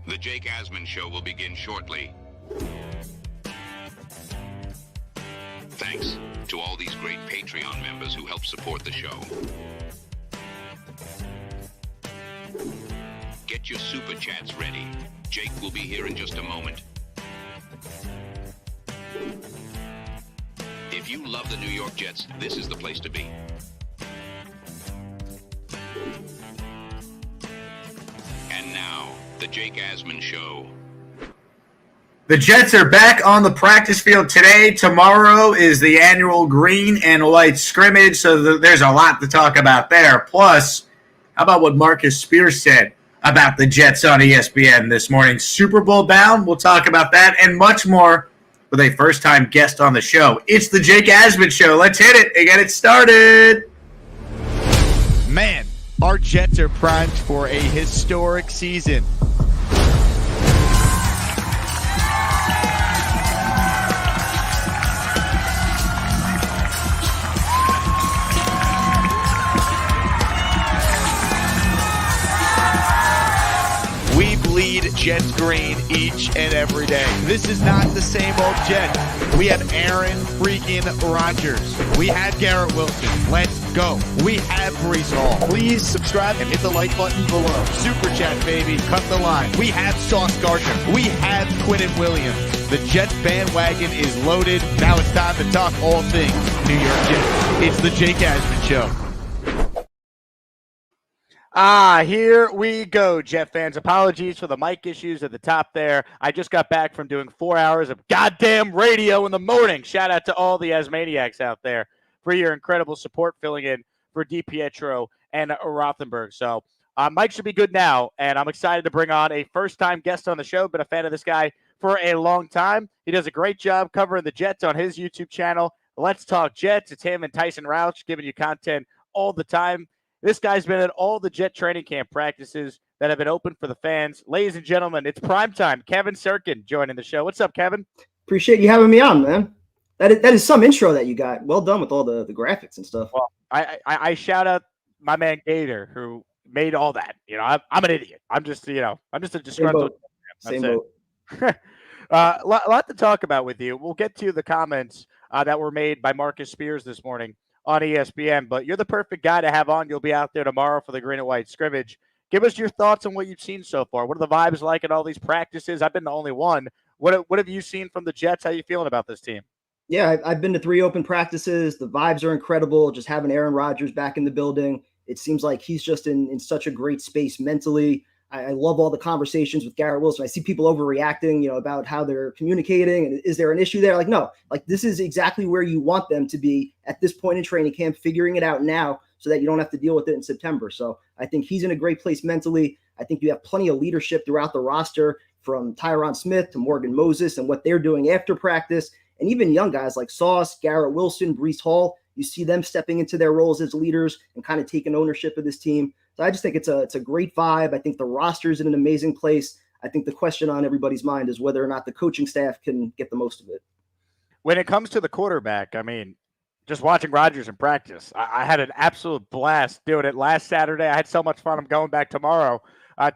The Jake Asman Show will begin shortly. Thanks to all these great Patreon members who help support the show. Get your super chats ready. Jake will be here in just a moment. If you love the New York Jets, this is the place to be. And now, the Jake Asman Show. The Jets are back on the practice field today. Tomorrow is the annual green and white scrimmage, so there's a lot to talk about there. Plus, how about what Marcus Spears said about the Jets on ESPN this morning? Super Bowl bound, we'll talk about that and much more with a first-time guest on the show. It's the Jake Asman Show. Let's hit it and get it started. Man, our Jets are primed for a historic season. We bleed Jets green each and every day. This is not the same old Jets. We have Aaron freaking Rodgers. We have Garrett Wilson. Let's go. We have Breece Hall. Please subscribe and hit the like button below. Super chat, baby. Cut the line. We have Sauce Gardner. We have Quinnen Williams. The Jets bandwagon is loaded. Now it's time to talk all things New York Jets. It's the Jake Asman Show. Here we go, Jet fans. Apologies for the mic issues at the top there. I just got back from doing 4 hours of goddamn radio in the morning. Shout out to all the Asmaniacs out there for your incredible support filling in for DiPietro and Rothenberg. So mic should be good now, and I'm excited to bring on a first-time guest on the show. Been a fan of this guy for a long time. He does a great job covering the Jets on his YouTube channel. Let's Talk Jets. It's him and Tyson Rauch giving you content all the time. This guy's been at all the Jet training camp practices that have been open for the fans. Ladies and gentlemen, it's primetime. Kevin Sirkin joining the show. What's up, Kevin? Appreciate you having me on, man. That is some intro that you got. Well done with all the graphics and stuff. Well, I shout out my man Gator who made all that. You know, I'm an idiot. I'm just a disgruntled. Same boat. Lot to talk about with you. We'll get to the comments that were made by Marcus Spears this morning on ESPN, but you're the perfect guy to have on. You'll be out there tomorrow for the green and white scrimmage. Give us your thoughts on what you've seen so far. What are the vibes like at all these practices? I've been the only one. What have you seen from the Jets? How are you feeling about this team? Yeah, I've been to 3 open practices. The vibes are incredible. Just having Aaron Rodgers back in the building. It seems like he's just in such a great space mentally. I love all the conversations with Garrett Wilson. I see people overreacting, about how they're communicating and is there an issue there? Like, no, like this is exactly where you want them to be at this point in training camp, figuring it out now so that you don't have to deal with it in September. So I think he's in a great place mentally. I think you have plenty of leadership throughout the roster from Tyron Smith to Morgan Moses and what they're doing after practice. And even young guys like Sauce, Garrett Wilson, Breece Hall, you see them stepping into their roles as leaders and kind of taking ownership of this team. So I just think it's a great vibe. I think the roster is in an amazing place. I think the question on everybody's mind is whether or not the coaching staff can get the most of it. When it comes to the quarterback, I mean, just watching Rodgers in practice, I had an absolute blast doing it last Saturday. I had so much fun. I'm going back tomorrow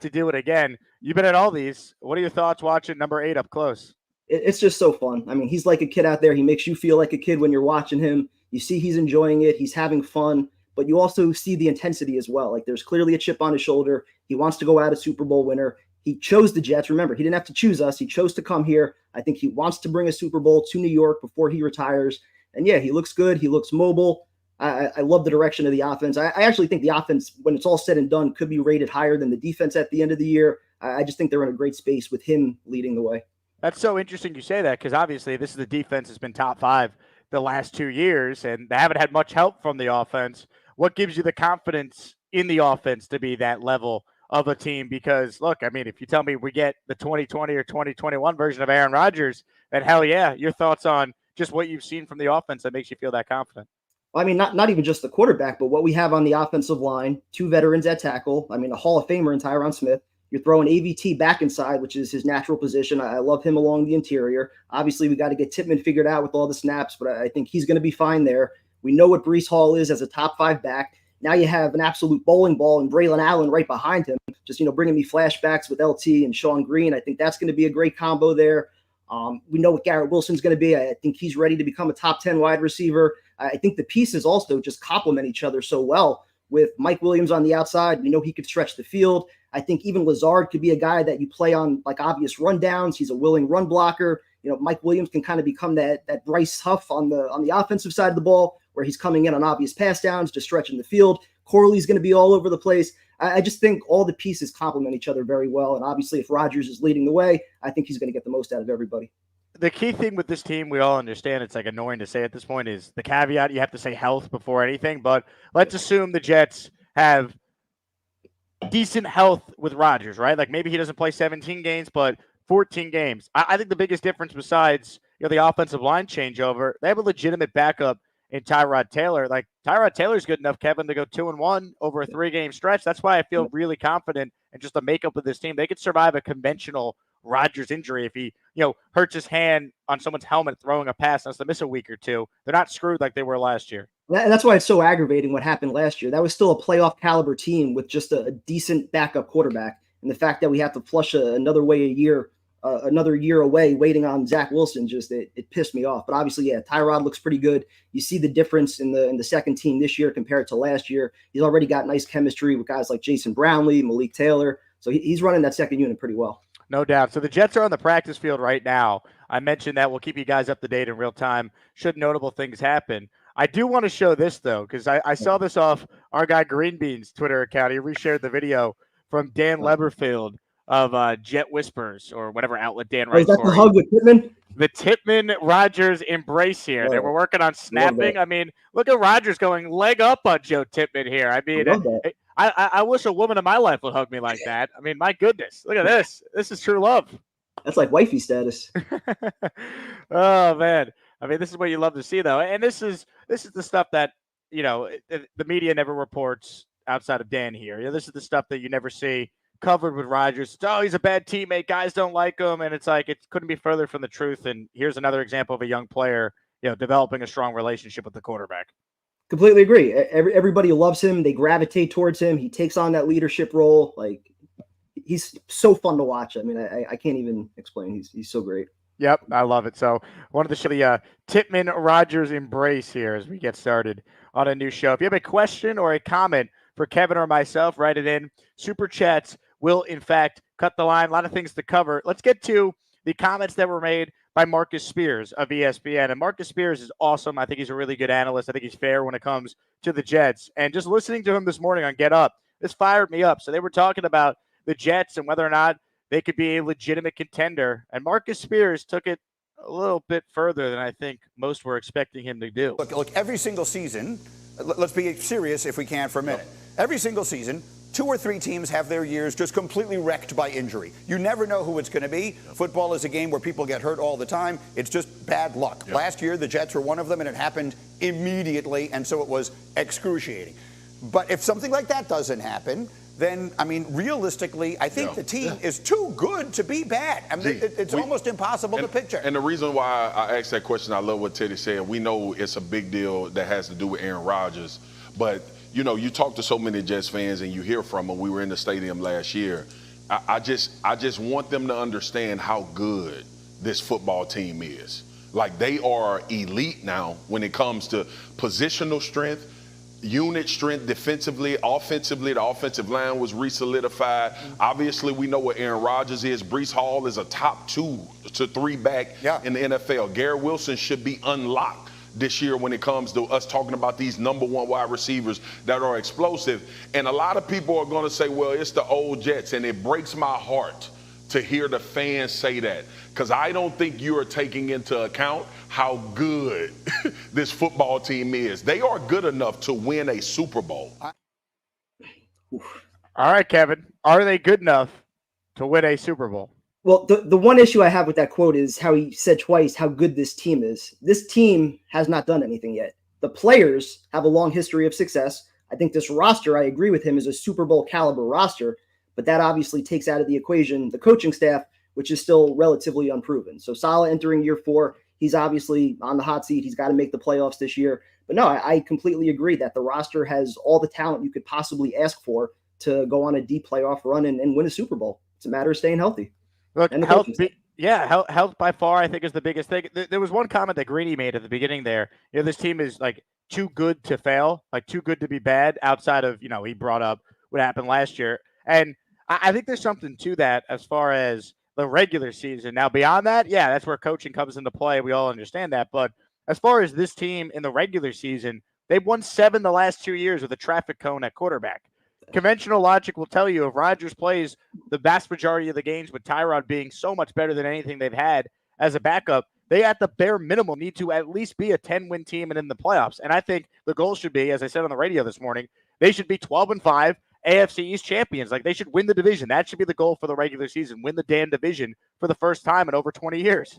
to do it again. You've been at all these. What are your thoughts watching number 8 up close? It's just so fun. I mean, he's like a kid out there. He makes you feel like a kid when you're watching him. You see he's enjoying it. He's having fun. But you also see the intensity as well. Like there's clearly a chip on his shoulder. He wants to go out a Super Bowl winner. He chose the Jets. Remember, he didn't have to choose us. He chose to come here. I think he wants to bring a Super Bowl to New York before he retires. And yeah, he looks good. He looks mobile. I love the direction of the offense. I actually think the offense, when it's all said and done, could be rated higher than the defense at the end of the year. I just think they're in a great space with him leading the way. That's so interesting you say that because obviously this is the defense has been top 5 the last 2 years, and they haven't had much help from the offense. What gives you the confidence in the offense to be that level of a team? Because, look, I mean, if you tell me we get the 2020 or 2021 version of Aaron Rodgers, then hell yeah, your thoughts on just what you've seen from the offense that makes you feel that confident? Well, I mean, not even just the quarterback, but what we have on the offensive line, 2 veterans at tackle. I mean, a Hall of Famer in Tyron Smith. You're throwing AVT back inside, which is his natural position. I love him along the interior. Obviously, we got to get Tippmann figured out with all the snaps, but I think he's going to be fine there. We know what Breece Hall is as a top 5 back. Now you have an absolute bowling ball and Braylon Allen right behind him, just, bringing me flashbacks with LT and Sean Green. I think that's going to be a great combo there. We know what Garrett Wilson's going to be. I think he's ready to become a top 10 wide receiver. I think the pieces also just complement each other so well. With Mike Williams on the outside, he could stretch the field. I think even Lazard could be a guy that you play on like obvious rundowns. He's a willing run blocker. Mike Williams can kind of become that Bryce Huff on the offensive side of the ball, where he's coming in on obvious pass downs, just stretching the field. Corley's going to be all over the place. I just think all the pieces complement each other very well. And obviously, if Rodgers is leading the way, I think he's going to get the most out of everybody. The key thing with this team, we all understand, it's like annoying to say at this point, is the caveat. You have to say health before anything. But let's assume the Jets have decent health with Rodgers, right? Like maybe he doesn't play 17 games, but 14 games. I think the biggest difference besides the offensive line changeover, they have a legitimate backup in Tyrod Taylor. Like Tyrod Taylor's good enough, Kevin, to go 2-1 over a 3-game stretch. That's why I feel really confident in just the makeup of this team. They could survive a conventional Rodgers injury if he, hurts his hand on someone's helmet throwing a pass and has to miss a week or two. They're not screwed like they were last year. And that's why it's so aggravating what happened last year. That was still a playoff caliber team with just a decent backup quarterback. And the fact that we have to flush another year away waiting on Zach Wilson, it pissed me off. But obviously, yeah, Tyrod looks pretty good. You see the difference in the second team this year compared to last year. He's already got nice chemistry with guys like Jason Brownlee, Malik Taylor. So he's running that second unit pretty well. No doubt. So the Jets are on the practice field right now. I mentioned that. We'll keep you guys up to date in real time should notable things happen. I do want to show this, though, because I saw this off our guy Greenbean's Twitter account. He reshared the video from Dan Leberfield of Jet Whispers, or whatever outlet Dan writes for. Is that the hug with Pittman? The Tippmann-Rodgers embrace here. They were working on snapping. I mean, look at Rodgers going leg up on Joe Tippmann here. I mean, I wish a woman in my life would hug me like that. I mean, my goodness. Look at this. This is true love. That's like wifey status. Oh, man. I mean, this is what you love to see, though. And this is the stuff that, the media never reports outside of Dan here. This is the stuff that you never see covered with Rodgers. Oh, he's a bad teammate. Guys don't like him. And it's like, it couldn't be further from the truth. And here's another example of a young player, developing a strong relationship with the quarterback. Completely agree. Everybody loves him. They gravitate towards him. He takes on that leadership role. Like, he's so fun to watch. I mean, I can't even explain. He's so great. Yep, I love it. So wanted to show the Tippmann-Rodgers embrace here as we get started on a new show. If you have a question or a comment for Kevin or myself, write it in. Super Chats will, in fact, cut the line. A lot of things to cover. Let's get to the comments that were made by Marcus Spears of ESPN. And Marcus Spears is awesome. I think he's a really good analyst. I think he's fair when it comes to the Jets. And just listening to him this morning on Get Up, this fired me up. So they were talking about the Jets and whether or not they could be a legitimate contender. And Marcus Spears took it a little bit further than I think most were expecting him to do. Look, every single season, let's be serious if we can for a minute. Every single season, 2 or 3 teams have their years just completely wrecked by injury. You never know who it's going to be. Football is a game where people get hurt all the time. It's just bad luck. Last year, the Jets were one of them, and it happened immediately, and so it was excruciating. But if something like that doesn't happen, then, I mean, realistically, I think the team is too good to be bad. I mean, it's almost impossible to picture. And the reason why I asked that question, I love what Teddy said. We know it's a big deal that has to do with Aaron Rodgers. But, you talk to so many Jets fans and you hear from them. We were in the stadium last year. I just want them to understand how good this football team is. Like, they are elite now when it comes to positional strength, unit strength, defensively, offensively. The offensive line was re-solidified. Obviously, we know what Aaron Rodgers is. Breece Hall is a top 2 to 3 back in the NFL. Garrett Wilson should be unlocked this year when it comes to us talking about these number 1 wide receivers that are explosive. And a lot of people are going to say, well, it's the old Jets, and it breaks my heart to hear the fans say that, because I don't think you are taking into account how good this football team is. They are good enough to win a Super Bowl. All right, Kevin. Are they good enough to win a Super Bowl? Well, the one issue I have with that quote is how he said twice how good this team is. This team has not done anything yet. The players have a long history of success. I think this roster, I agree with him, is a Super Bowl caliber roster, but that obviously takes out of the equation the coaching staff, which is still relatively unproven. So Saleh entering year 4, he's obviously on the hot seat. He's got to make the playoffs this year. But no, I completely agree that the roster has all the talent you could possibly ask for to go on a deep playoff run and win a Super Bowl. It's a matter of staying healthy. Look, health by far, I think, is the biggest thing. There was one comment that Greeny made at the beginning there. This team is like too good to fail, like too good to be bad, outside of, he brought up what happened last year. And I think there's something to that as far as the regular season. Now, beyond that, that's where coaching comes into play. We all understand that. But as far as this team in the regular season, they've won 7 the last 2 years with a traffic cone at quarterback. Conventional logic will tell you if Rodgers plays the vast majority of the games with Tyrod being so much better than anything they've had as a backup, they at the bare minimum need to at least be a 10-win team and in the playoffs. And I think the goal should be, as I said on the radio this morning, they should be 12-5 AFC East champions. Like, they should win the division. That should be the goal for the regular season, win the damn division for the first time in over 20 years.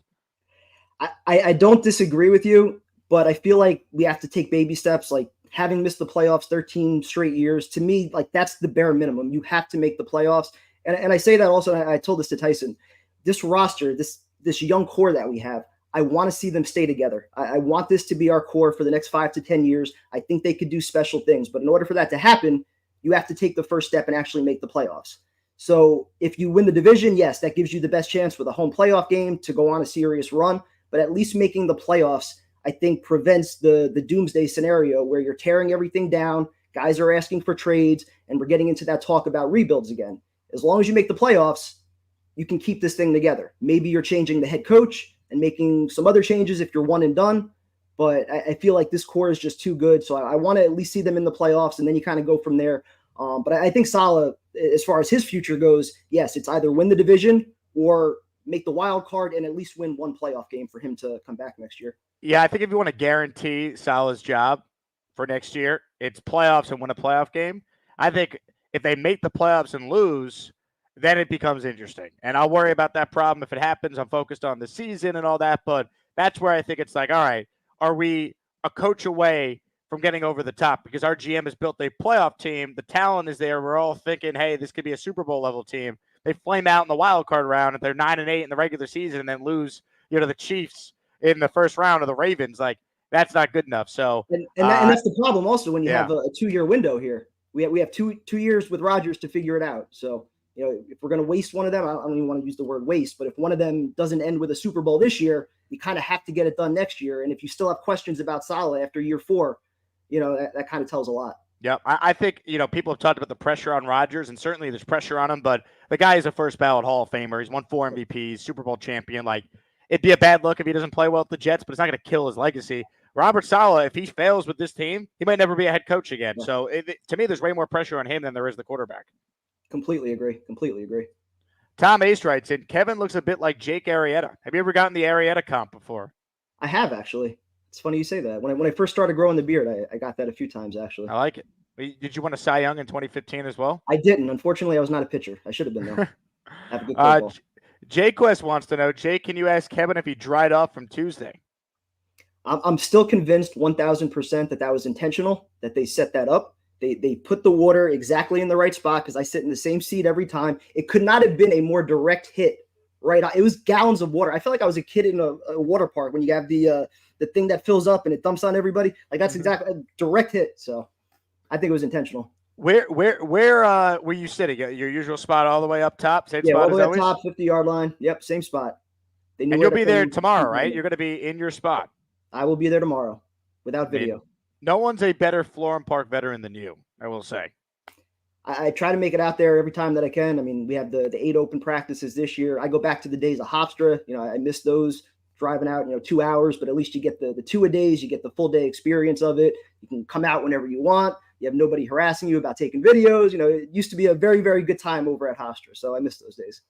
I don't disagree with you, but I feel like we have to take baby steps. Like, having missed the playoffs 13 straight years, to me, like, that's the bare minimum. You have to make the playoffs. And I say that also, and I told this to Tyson, this roster, this young core that we have, I want to see them stay together. I want this to be our core for the next 5 to 10 years. I think they could do special things. But in order for that to happen, you have to take the first step and actually make the playoffs. So if you win the division, yes, that gives you the best chance with a home playoff game to go on a serious run. But at least making the playoffs, I think, prevents the doomsday scenario where you're tearing everything down, guys are asking for trades, and we're getting into that talk about rebuilds again. As long as you make the playoffs, you can keep this thing together. Maybe you're changing the head coach and making some other changes if you're one and done, but I feel like this core is just too good. So I want to at least see them in the playoffs, and then you kind of go from there. But I think Salah, as far as his future goes, yes, it's either win the division or make the wild card and at least win one playoff game for him to come back next year. Yeah, I think if you want to guarantee Salah's job for next year, it's playoffs and win a playoff game. I think if they make the playoffs and lose, then it becomes interesting. And I'll worry about that problem if it happens. I'm focused on the season and all that. But that's where I think it's like, all right, are we a coach away from getting over the top? Because our GM has built a playoff team. The talent is there. We're all thinking, hey, this could be a Super Bowl level team. They flame out in the wild card round if they're 9-8 in the regular season and then lose, to the Chiefs in the first round of the Ravens. Like, that's not good enough. So, and that's the problem also when you have a 2-year window here. We have two years with Rodgers to figure it out. So, if we're going to waste one of them, I don't even want to use the word waste, but if one of them doesn't end with a Super Bowl this year, you kind of have to get it done next year. And if you still have questions about Salah after year 4, that kind of tells a lot. Yeah, I think, people have talked about the pressure on Rodgers, and certainly there's pressure on him, but the guy is a first ballot Hall of Famer. He's won 4 MVPs, Super Bowl champion. Like, it'd be a bad look if he doesn't play well with the Jets, but it's not going to kill his legacy. Robert Saleh, if he fails with this team, he might never be a head coach again. Yeah. So, to me, there's way more pressure on him than there is the quarterback. Completely agree. Tom Ace writes in, Kevin looks a bit like Jake Arrieta. Have you ever gotten the Arrieta comp before? I have, actually. It's funny you say that. When I first started growing the beard, I got that a few times, actually. I like it. Did you win a Cy Young in 2015 as well? I didn't. Unfortunately, I was not a pitcher. I should have been, though. Have a good football. Jay Quest wants to know, Jay, can you ask Kevin if he dried off from Tuesday? I'm still convinced 1,000% that was intentional, that they set that up. They put the water exactly in the right spot because I sit in the same seat every time. It could not have been a more direct hit. Right, it was gallons of water. I feel like I was a kid in a water park when you have the thing that fills up and it dumps on everybody. Like, that's exactly a direct hit. So I think it was intentional. Where were you sitting? Your usual spot all the way up top? Same spot all the way as up top, 50-yard line. Yep, same spot. And you'll be there tomorrow, right? You're going to be in your spot. I will be there tomorrow without video. No one's a better Florham Park veteran than you, I will say. I try to make it out there every time that I can. I mean, we have the 8 open practices this year. I go back to the days of Hofstra. I miss those, driving out, 2 hours, but at least you get the 2-a-days. You get the full day experience of it. You can come out whenever you want. You have nobody harassing you about taking videos. It used to be a very, very good time over at Hofstra. So I miss those days.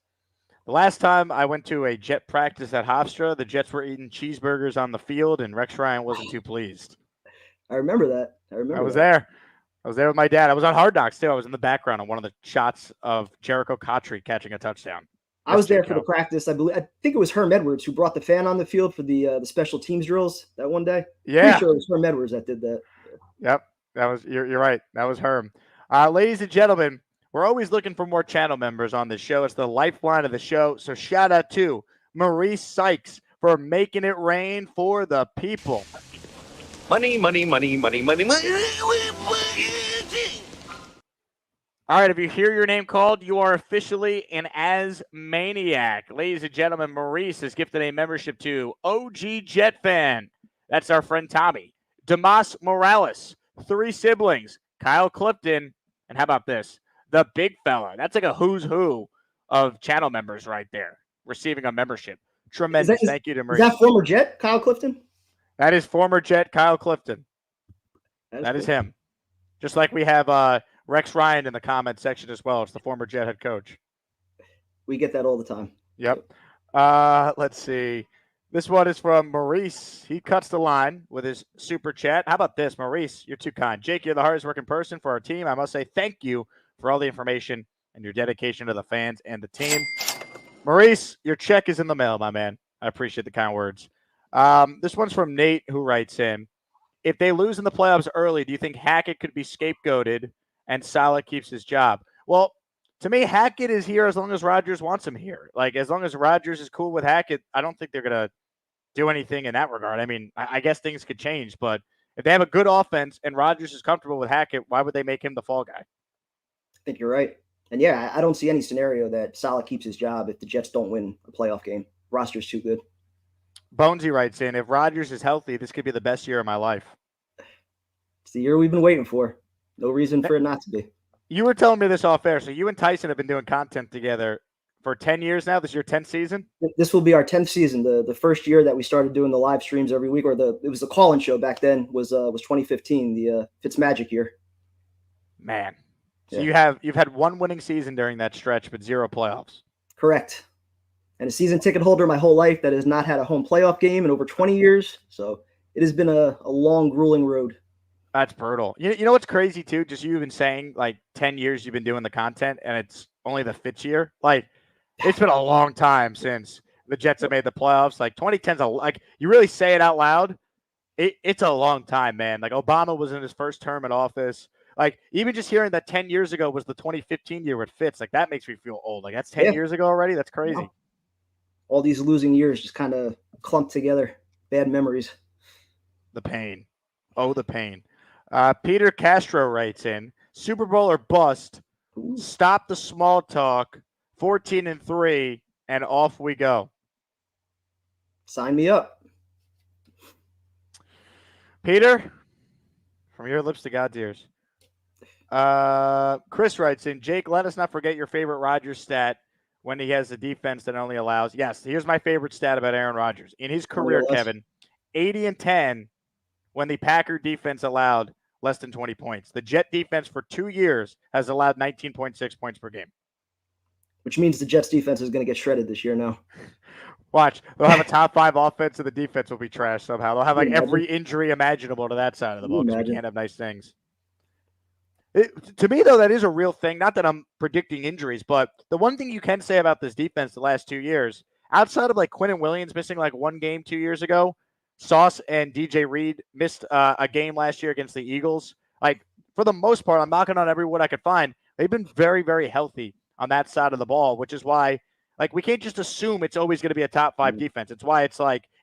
The last time I went to a Jet practice at Hofstra, the Jets were eating cheeseburgers on the field, and Rex Ryan wasn't too pleased. I remember that. I was there. I was there with my dad. I was on Hard Knocks, too. I was in the background on one of the shots of Jericho Cottrey catching a touchdown. I was there for the practice. I think it was Herm Edwards who brought the fan on the field for the special teams drills that one day. Yeah. Pretty sure it was Herm Edwards that did that. Yep. You're right. That was Herm. Ladies and gentlemen, we're always looking for more channel members on this show. It's the lifeline of the show. So shout out to Maurice Sykes for making it rain for the people. Money, money, money, money, money, money. All right, if you hear your name called, you are officially an Asmaniac. Ladies and gentlemen, Maurice has gifted a membership to OG Jet Fan. That's our friend Tommy. Damas Morales, 3 siblings, Kyle Clifton, and how about this? The big fella. That's like a who's who of channel members right there, receiving a membership. Tremendous. Thank you to Maurice. Is that former Jet, Kyle Clifton? That is former Jet Kyle Clifton. That cool. is him. Just like we have Rex Ryan in the comment section as well. It's the former Jet head coach. We get that all the time. Yep. Let's see. This one is from Maurice. He cuts the line with his super chat. How about this, Maurice? You're too kind. Jake, you're the hardest working person for our team. I must say thank you for all the information and your dedication to the fans and the team. Maurice, your check is in the mail, my man. I appreciate the kind words. This one's from Nate, who writes in, if they lose in the playoffs early, do you think Hackett could be scapegoated and Salah keeps his job? Well, to me, Hackett is here as long as Rodgers wants him here. Like, as long as Rodgers is cool with Hackett, I don't think they're going to do anything in that regard. I mean, I guess things could change, but if they have a good offense and Rodgers is comfortable with Hackett, why would they make him the fall guy? I think you're right. And yeah, I don't see any scenario that Salah keeps his job if the Jets don't win a playoff game. Roster's too good. Bonesy writes in, if Rodgers is healthy, this could be the best year of my life. It's the year we've been waiting for. No reason for it not to be. You were telling me this off air. So you and Tyson have been doing content together for 10 years now. This is your 10th season? This will be our 10th season. The first year that we started doing the live streams every week, or it was the call-in show back then, was 2015, the Fitzmagic year. Man. So yeah. You've had one winning season during that stretch, but 0 playoffs. Correct. And a season ticket holder my whole life that has not had a home playoff game in over 20 years. So it has been a long, grueling road. That's brutal. You know what's crazy, too? Just you've been saying, 10 years you've been doing the content, and it's only the 5th year. It's been a long time since the Jets have made the playoffs. 2010's you really say it out loud, it's a long time, man. Obama was in his first term in office. Even just hearing that 10 years ago was the 2015 year with Fitz, that makes me feel old. That's 10 years ago already? That's crazy. Wow. All these losing years just kind of clumped together. Bad memories. The pain. Oh, the pain. Peter Castro writes in, Super Bowl or bust, stop the small talk, 14-3, and off we go. Sign me up. Peter, from your lips to God's ears. Chris writes in, Jake, let us not forget your favorite Rodgers stat when he has the defense that only allows. Yes, here's my favorite stat about Aaron Rodgers. In his career, Kevin, 80-10 when the Packer defense allowed less than 20 points. The Jet defense for 2 years has allowed 19.6 points per game. Which means the Jets defense is going to get shredded this year now. Watch. They'll have a top 5 offense and the defense will be trash somehow. They'll have every injury imaginable to that side of the ball because we can't have nice things. To me, though, that is a real thing. Not that I'm predicting injuries, but the one thing you can say about this defense the last 2 years, outside of Quinnen Williams missing 1 game 2 years ago, Sauce and DJ Reed missed a game last year against the Eagles. For the most part, I'm knocking on every wood I could find. They've been very, very healthy on that side of the ball, which is why, we can't just assume it's always going to be a top 5 defense. It's why it's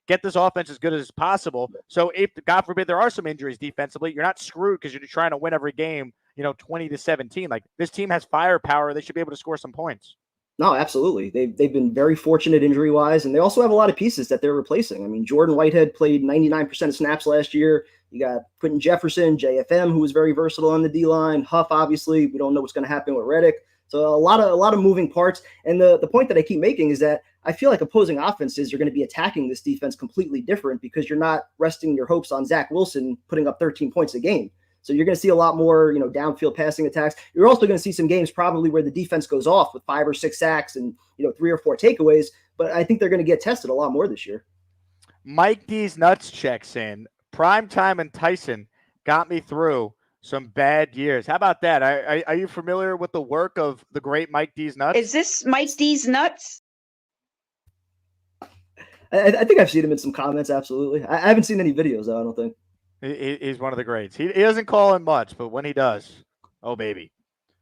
get this offense as good as possible. So if, God forbid, there are some injuries defensively, you're not screwed because you're trying to win every game, 20-17. This team has firepower. They should be able to score some points. No, absolutely. They've been very fortunate injury-wise, and they also have a lot of pieces that they're replacing. I mean, Jordan Whitehead played 99% of snaps last year. You got Quentin Jefferson, JFM, who was very versatile on the D-line. Huff, obviously. We don't know what's going to happen with Reddick. So a lot of moving parts. And the point that I keep making is that I feel like opposing offenses are going to be attacking this defense completely different because you're not resting your hopes on Zach Wilson putting up 13 points a game. So you're going to see a lot more, downfield passing attacks. You're also going to see some games probably where the defense goes off with 5 or 6 sacks and, 3 or 4 takeaways. But I think they're going to get tested a lot more this year. Mike D's Nuts checks in. Primetime and Tyson got me through some bad years. How about that? Are you familiar with the work of the great Mike D's Nuts? Is this Mike D's Nuts? I think I've seen him in some comments, absolutely. I haven't seen any videos, though, I don't think. He's one of the greats. He doesn't call in much, but when he does, oh, baby.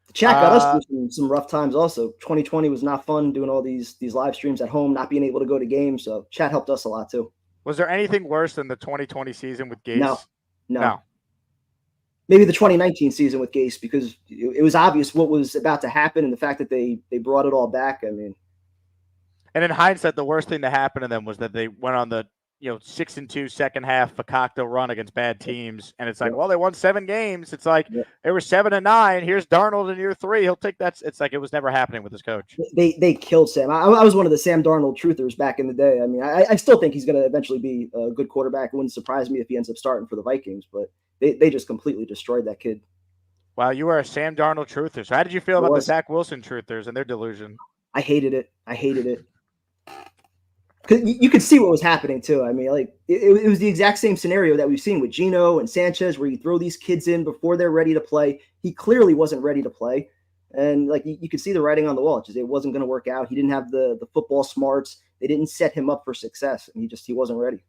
The chat got us through some rough times also. 2020 was not fun doing all these live streams at home, not being able to go to games. So chat helped us a lot, too. Was there anything worse than the 2020 season with Gase? No. Maybe the 2019 season with Gase, because it was obvious what was about to happen, and the fact that they brought it all back. I mean, and in hindsight, the worst thing that happened to them was that they went on the 6-2 second half Fakakta run against bad teams, and it's like, well, they won 7 games. It's like they were 7-9. Here's Darnold in year 3. He'll take that. It's like it was never happening with this coach. They killed Sam. I was one of the Sam Darnold truthers back in the day. I mean, I still think he's going to eventually be a good quarterback. It wouldn't surprise me if he ends up starting for the Vikings, but they just completely destroyed that kid. Wow, you are a Sam Darnold truther. So how did you feel about the Zach Wilson truthers and their delusion? I hated it. Because you could see what was happening too. I mean, like it was the exact same scenario that we've seen with Geno and Sanchez, where you throw these kids in before they're ready to play. He clearly wasn't ready to play, and like you could see the writing on the wall. It wasn't going to work out. He didn't have the football smarts. They didn't set him up for success, and he wasn't ready.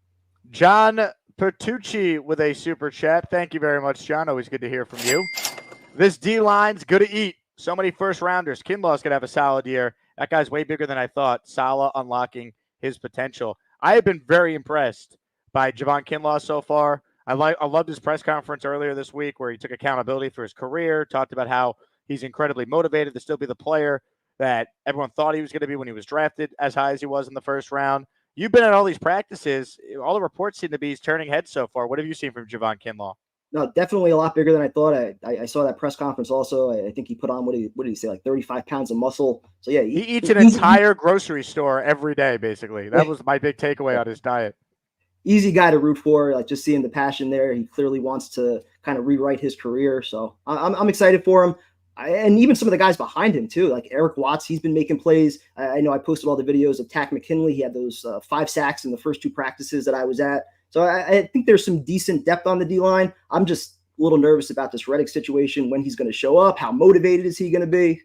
John Pertucci with a super chat. Thank you very much, John. Always good to hear from you. This D-line's good to eat. So many first-rounders. Kinlaw's going to have a solid year. That guy's way bigger than I thought. Salah unlocking his potential. I have been very impressed by Javon Kinlaw so far. I loved his press conference earlier this week where he took accountability for his career, talked about how he's incredibly motivated to still be the player that everyone thought he was going to be when he was drafted as high as he was in the first round. You've been at all these practices. All the reports seem to be he's turning heads so far. What have you seen from Javon Kinlaw? No, definitely a lot bigger than I thought. I saw that press conference also. I think he put on, what did he say, like 35 pounds of muscle. So, yeah. He eats an entire grocery store every day, basically. That was my big takeaway on his diet. Easy guy to root for, like just seeing the passion there. He clearly wants to kind of rewrite his career. So I'm excited for him. And even some of the guys behind him, too, like Eric Watts, he's been making plays. I know I posted all the videos of Tack McKinley. He had those 5 sacks in the first 2 practices that I was at. So I think there's some decent depth on the D-line. I'm just a little nervous about this Reddick situation, when he's going to show up. How motivated is he going to be?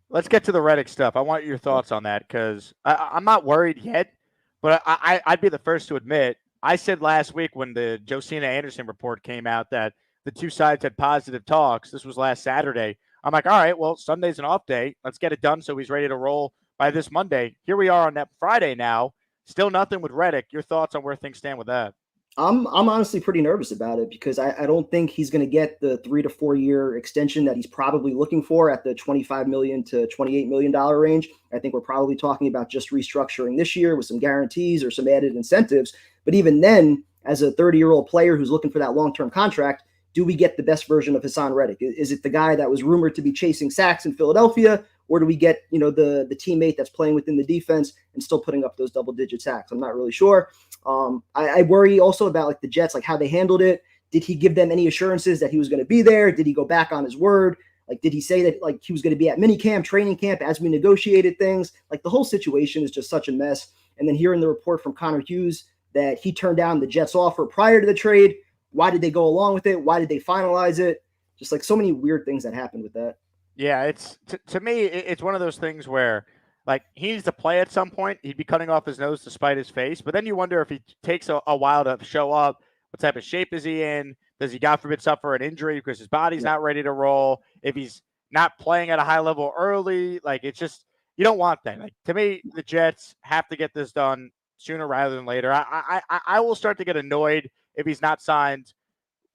Let's get to the Reddick stuff. I want your thoughts on that, because I'm not worried yet, but I'd be the first to admit, I said last week when the Josina Anderson report came out that the 2 sides had positive talks. This was last Saturday. I'm like, all right, well, Sunday's an off day. Let's get it done so he's ready to roll by this Monday. Here we are on that Friday now. Still nothing with Reddick. Your thoughts on where things stand with that? I'm honestly pretty nervous about it, because I don't think he's going to get the 3 to 4 year extension that he's probably looking for at the $25 million to $28 million range. I think we're probably talking about just restructuring this year with some guarantees or some added incentives. But even then, as a 30-year-old player who's looking for that long-term contract, do we get the best version of Haason Reddick? Is it the guy that was rumored to be chasing sacks in Philadelphia, or do we get, the teammate that's playing within the defense and still putting up those double-digit sacks? I'm not really sure. I worry also about like the Jets, like how they handled it. Did he give them any assurances that he was going to be there? Did he go back on his word? Like, did he say that like he was going to be at minicamp, training camp as we negotiated things? Like, the whole situation is just such a mess. And then hearing the report from Connor Hughes that he turned down the Jets offer prior to the trade. Why did they go along with it? Why did they finalize it? Just like so many weird things that happened with that. Yeah, it's to me, it's one of those things where like he needs to play at some point. He'd be cutting off his nose to spite his face. But then you wonder if he takes a while to show up, what type of shape is he in? Does he, God forbid, suffer an injury because his body's not ready to roll? If he's not playing at a high level early, like it's just, you don't want that. Like, to me, the Jets have to get this done sooner rather than later. I will start to get annoyed if he's not signed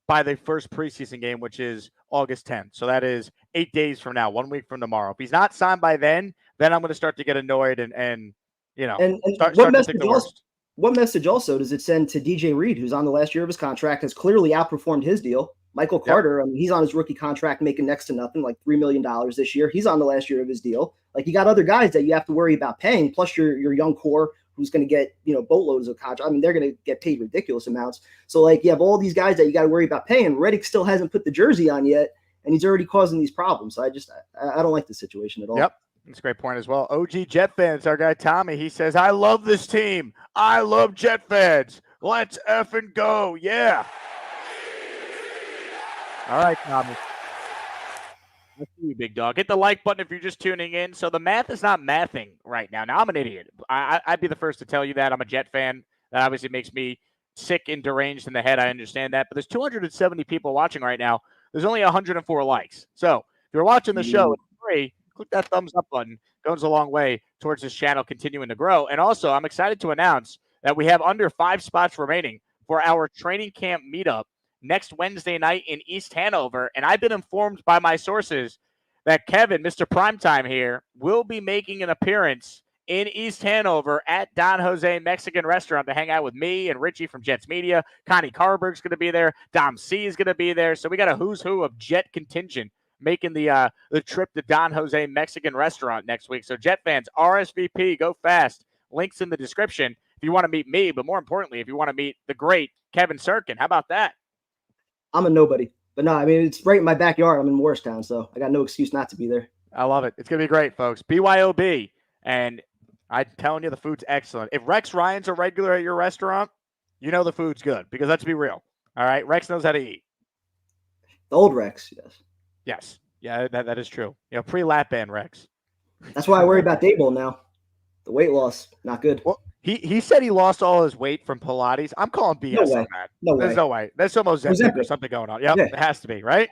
by the first preseason game, which is August 10th. So that is 8 days from now, 1 week from tomorrow. If he's not signed by then I'm going to start to get annoyed and start to think the worst. What message also does it send to DJ Reed, who's on the last year of his contract, has clearly outperformed his deal? Michael Carter, I mean, he's on his rookie contract making next to nothing, like $3 million this year. He's on the last year of his deal. Like, you got other guys that you have to worry about paying, plus your young core who's going to get, boatloads of contract. I mean, they're going to get paid ridiculous amounts. So, like, you have all these guys that you got to worry about paying. Reddick still hasn't put the jersey on yet, and he's already causing these problems. So I don't like the situation at all. Yep. That's a great point as well. OG Jet fans, our guy Tommy, he says, I love this team. I love Jet fans. Let's effing go. Yeah. All right, Tommy. Let's see you, big dog. Hit the like button if you're just tuning in. So the math is not mathing right now. Now, I'm an idiot. I'd be the first to tell you that. I'm a Jet fan. That obviously makes me sick and deranged in the head. I understand that. But there's 270 people watching right now. There's only 104 likes. So if you're watching the show, it's free. Click that thumbs up button. Goes a long way towards this channel continuing to grow. And also, I'm excited to announce that we have under 5 spots remaining for our training camp meetup next Wednesday night in East Hanover. And I've been informed by my sources that Kevin, Mr. Primetime here, will be making an appearance in East Hanover at Don Jose Mexican Restaurant to hang out with me and Richie from Jets Media. Connie Carberg's going to be there. Dom C is going to be there. So we got a who's who of Jet contingent making the trip to Don Jose Mexican Restaurant next week. So Jet fans, RSVP, go fast. Links in the description if you want to meet me, but more importantly, if you want to meet the great Kevin Sirkin. How about that? I'm a nobody. But no, I mean, it's right in my backyard. I'm in Morristown, so I got no excuse not to be there. I love it. It's going to be great, folks. BYOB. And I'm telling you, the food's excellent. If Rex Ryan's a regular at your restaurant, you know the food's good because let's be real. All right? Rex knows how to eat. The old Rex, yes. Yes. Yeah, that is true. Pre-lap band Rex. That's why I worry about Dable now. The weight loss, not good. Well, he said he lost all his weight from Pilates. I'm calling BS on that. There's no way. There's some Ozempic or something going on. Yep, yeah. It has to be, right?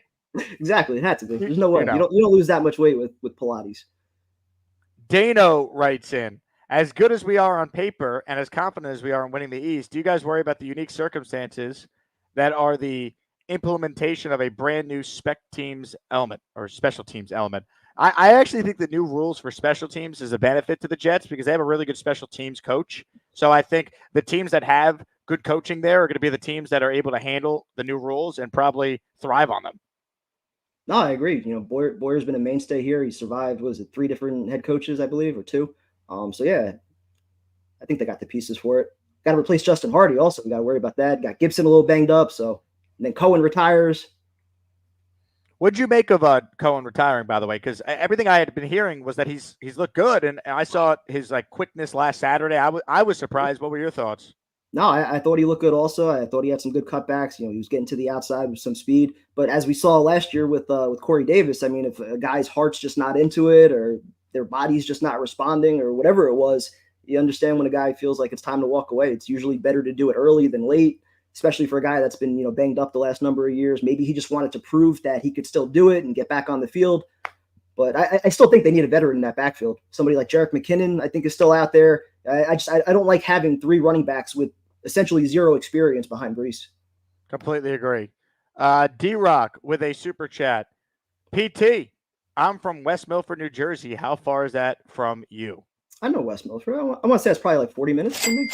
Exactly. It had to be. There's no way. You don't lose that much weight with Pilates. Dano writes in, as good as we are on paper and as confident as we are in winning the East, do you guys worry about the unique circumstances that are the implementation of a brand new special teams element? I actually think the new rules for special teams is a benefit to the Jets because they have a really good special teams coach. So I think the teams that have good coaching there are going to be the teams that are able to handle the new rules and probably thrive on them. No, I agree. Boyer's been a mainstay here. He survived, 3 different head coaches, I believe, or 2. So yeah, I think they got the pieces for it. Got to replace Justin Hardy also. We got to worry about that. Got Gibson a little banged up. So and then Cohen retires. What'd you make of Cohen retiring, by the way? Because everything I had been hearing was that he's looked good, and I saw his quickness last Saturday. I was surprised. What were your thoughts? No, I thought he looked good also. I thought he had some good cutbacks. He was getting to the outside with some speed. But as we saw last year with Corey Davis, I mean, if a guy's heart's just not into it or their body's just not responding or whatever it was, you understand when a guy feels like it's time to walk away. It's usually better to do it early than late, especially for a guy that's been, banged up the last number of years. Maybe he just wanted to prove that he could still do it and get back on the field. But I still think they need a veteran in that backfield. Somebody like Jerick McKinnon, I think, is still out there. I don't like having 3 running backs with essentially 0 experience behind Brees. Completely agree. D-Rock with a super chat. PT, I'm from West Milford, New Jersey. How far is that from you? I know West Milford. I want to say it's probably like 40 minutes from me.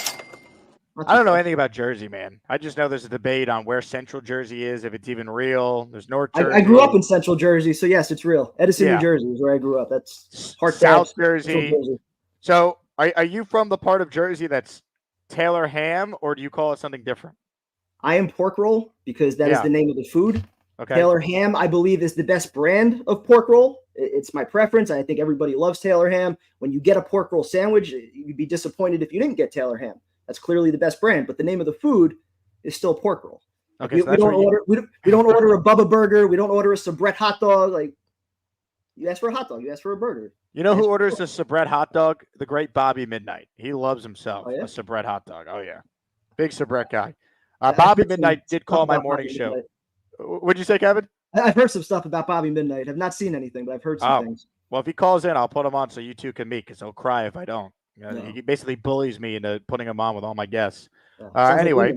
I don't know anything about Jersey, man. I just know there's a debate on where Central Jersey is, if it's even real. There's North Jersey. I grew up in Central Jersey, so yes, it's real. Edison, New Jersey is where I grew up. That's South Jersey. So are you from the part of Jersey that's Taylor ham, or do you call it something different? I am pork roll because that is the name of the food. Okay. Taylor ham, I believe, is the best brand of pork roll. It's my preference. I think everybody loves Taylor ham. When you get a pork roll sandwich, you'd be disappointed if you didn't get Taylor ham. That's clearly the best brand, but the name of the food is still pork roll. Okay, we don't order a Bubba burger. We don't order a Sabrett hot dog. Like, you ask for a hot dog, you ask for a burger. You know who orders a Sabrett hot dog? The great Bobby Midnight. He loves himself a Sabrett hot dog. Oh yeah, big Sabrett guy. Bobby Midnight did call my morning show. What'd you say, Kevin? I've heard some stuff about Bobby Midnight. I've not seen anything, but I've heard some things. Well, if he calls in, I'll put him on so you two can meet because he'll cry if I don't. He basically bullies me into putting him on with all my guests. Anyway.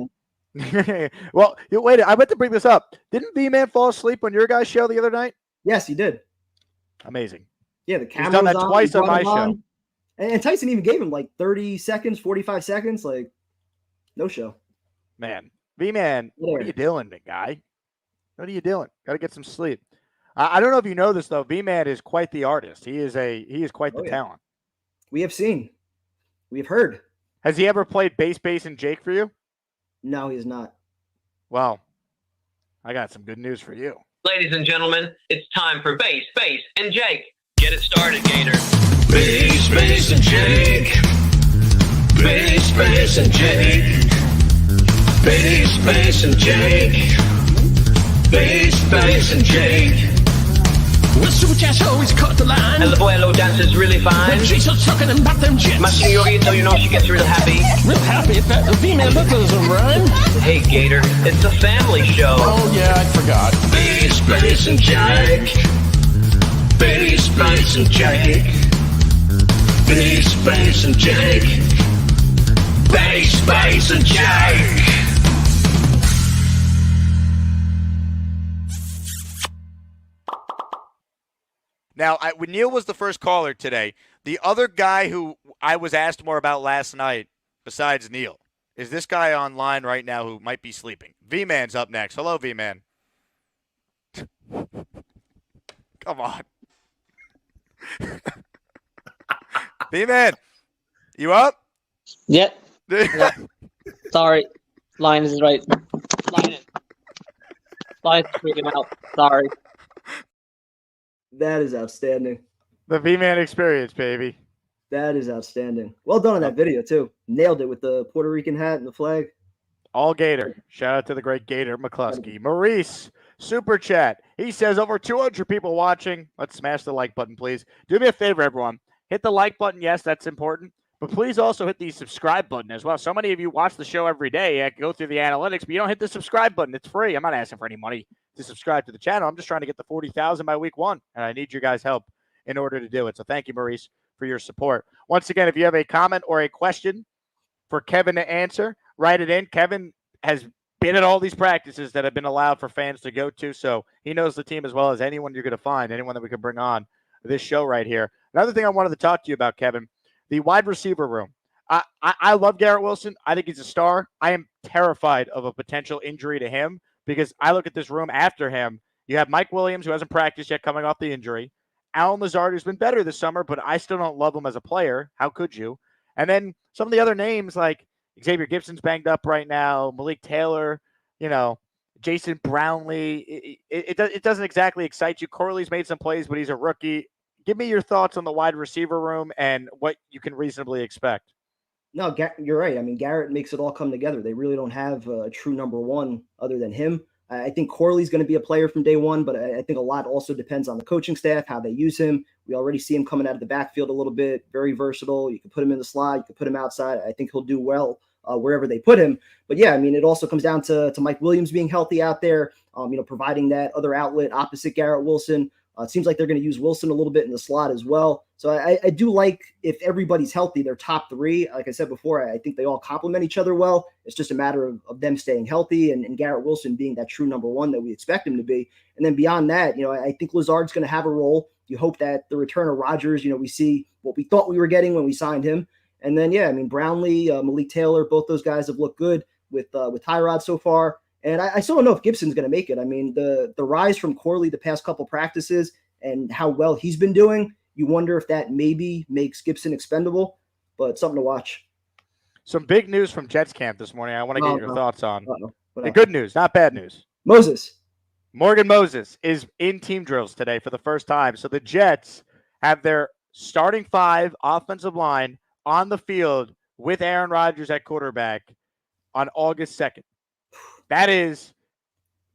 Well, wait, I meant to bring this up. Didn't V-Man fall asleep on your guys' show the other night? Yes, he did. Amazing. Yeah, the camera. He's done that twice on my show. And Tyson even gave him like 30 seconds, 45 seconds. Like, no show. Man, V-Man, what are you doing, big guy? What are you doing? Got to get some sleep. I don't know if you know this, though. V-Man is quite the artist. He is quite the talent. We have seen. We have heard. Has he ever played bass, and Jake for you? No, he has not. Well, I got some good news for you. Ladies and gentlemen, it's time for bass, and Jake. Get it started, Gator. Bass, and Jake. Bass, and Jake. Bass, and Jake. Bass, and Jake. Well, Super Jazz always cut the line. And the Boyelo dances really fine. When she's so tucking and back them jets. My senorita, you know she gets real happy. Real happy if that female look doesn't rhyme. Hey, Gator, it's a family show. Oh, yeah, I forgot. Bass, and Jake. Bass, and Jake. Bass, and Jake. Bass, and Jake. Now, when Neil was the first caller today, the other guy who I was asked more about last night, besides Neil, is this guy online right now who might be sleeping. V-Man's up next. Hello, V-Man. Come on. V-Man, you up? Yep. Yep. Sorry. Line is right. Line's freaking out. Sorry. That is outstanding. The V-Man experience, baby. That is outstanding. Well done on that video, too. Nailed it with the Puerto Rican hat and the flag. All Gator. Shout out to the great Gator McCluskey. Maurice, Super Chat. He says over 200 people watching. Let's smash the like button, please. Do me a favor, everyone. Hit the like button. Yes, that's important. But please also hit the subscribe button as well. So many of you watch the show every day. I go through the analytics, but you don't hit the subscribe button. It's free. I'm not asking for any money to subscribe to the channel. I'm just trying to get the 40,000 by week 1, and I need your guys' help in order to do it. So thank you, Maurice, for your support. Once again, if you have a comment or a question for Kevin to answer, write it in. Kevin has been at all these practices that have been allowed for fans to go to, so he knows the team as well as anyone you're going to find, anyone that we could bring on this show right here. Another thing I wanted to talk to you about, Kevin, the wide receiver room. I love Garrett Wilson. I think he's a star. I am terrified of a potential injury to him because I look at this room after him. You have Mike Williams, who hasn't practiced yet, coming off the injury. Alan Lazard, who's been better this summer, but I still don't love him as a player. How could you? And then some of the other names like Xavier Gibson's banged up right now, Malik Taylor, Jason Brownlee. It doesn't exactly excite you. Corley's made some plays, but he's a rookie. Give me your thoughts on the wide receiver room and what you can reasonably expect. No, you're right. I mean, Garrett makes it all come together. They really don't have a true number one other than him. I think Corley's going to be a player from day one, but I think a lot also depends on the coaching staff, how they use him. We already see him coming out of the backfield a little bit, very versatile. You can put him in the slot, you can put him outside. I think he'll do well wherever they put him. But yeah, I mean, it also comes down to Mike Williams being healthy out there, providing that other outlet opposite Garrett Wilson. It seems like they're going to use Wilson a little bit in the slot as well. So I do like if everybody's healthy, their top three. Like I said before, I think they all complement each other well. It's just a matter of them staying healthy and Garrett Wilson being that true number one that we expect him to be. And then beyond that, I think Lazard's going to have a role. You hope that the return of Rodgers, we see what we thought we were getting when we signed him. And then, yeah, I mean, Brownlee, Malik Taylor, both those guys have looked good with Tyrod so far. And I still don't know if Gibson's going to make it. I mean, the rise from Corley the past couple practices and how well he's been doing, you wonder if that maybe makes Gibson expendable, but something to watch. Some big news from Jets camp this morning I want to get your thoughts on. The The good news, not bad news. Morgan Moses is in team drills today for the first time. So the Jets have their starting 5 offensive line on the field with Aaron Rodgers at quarterback on August 2nd. That is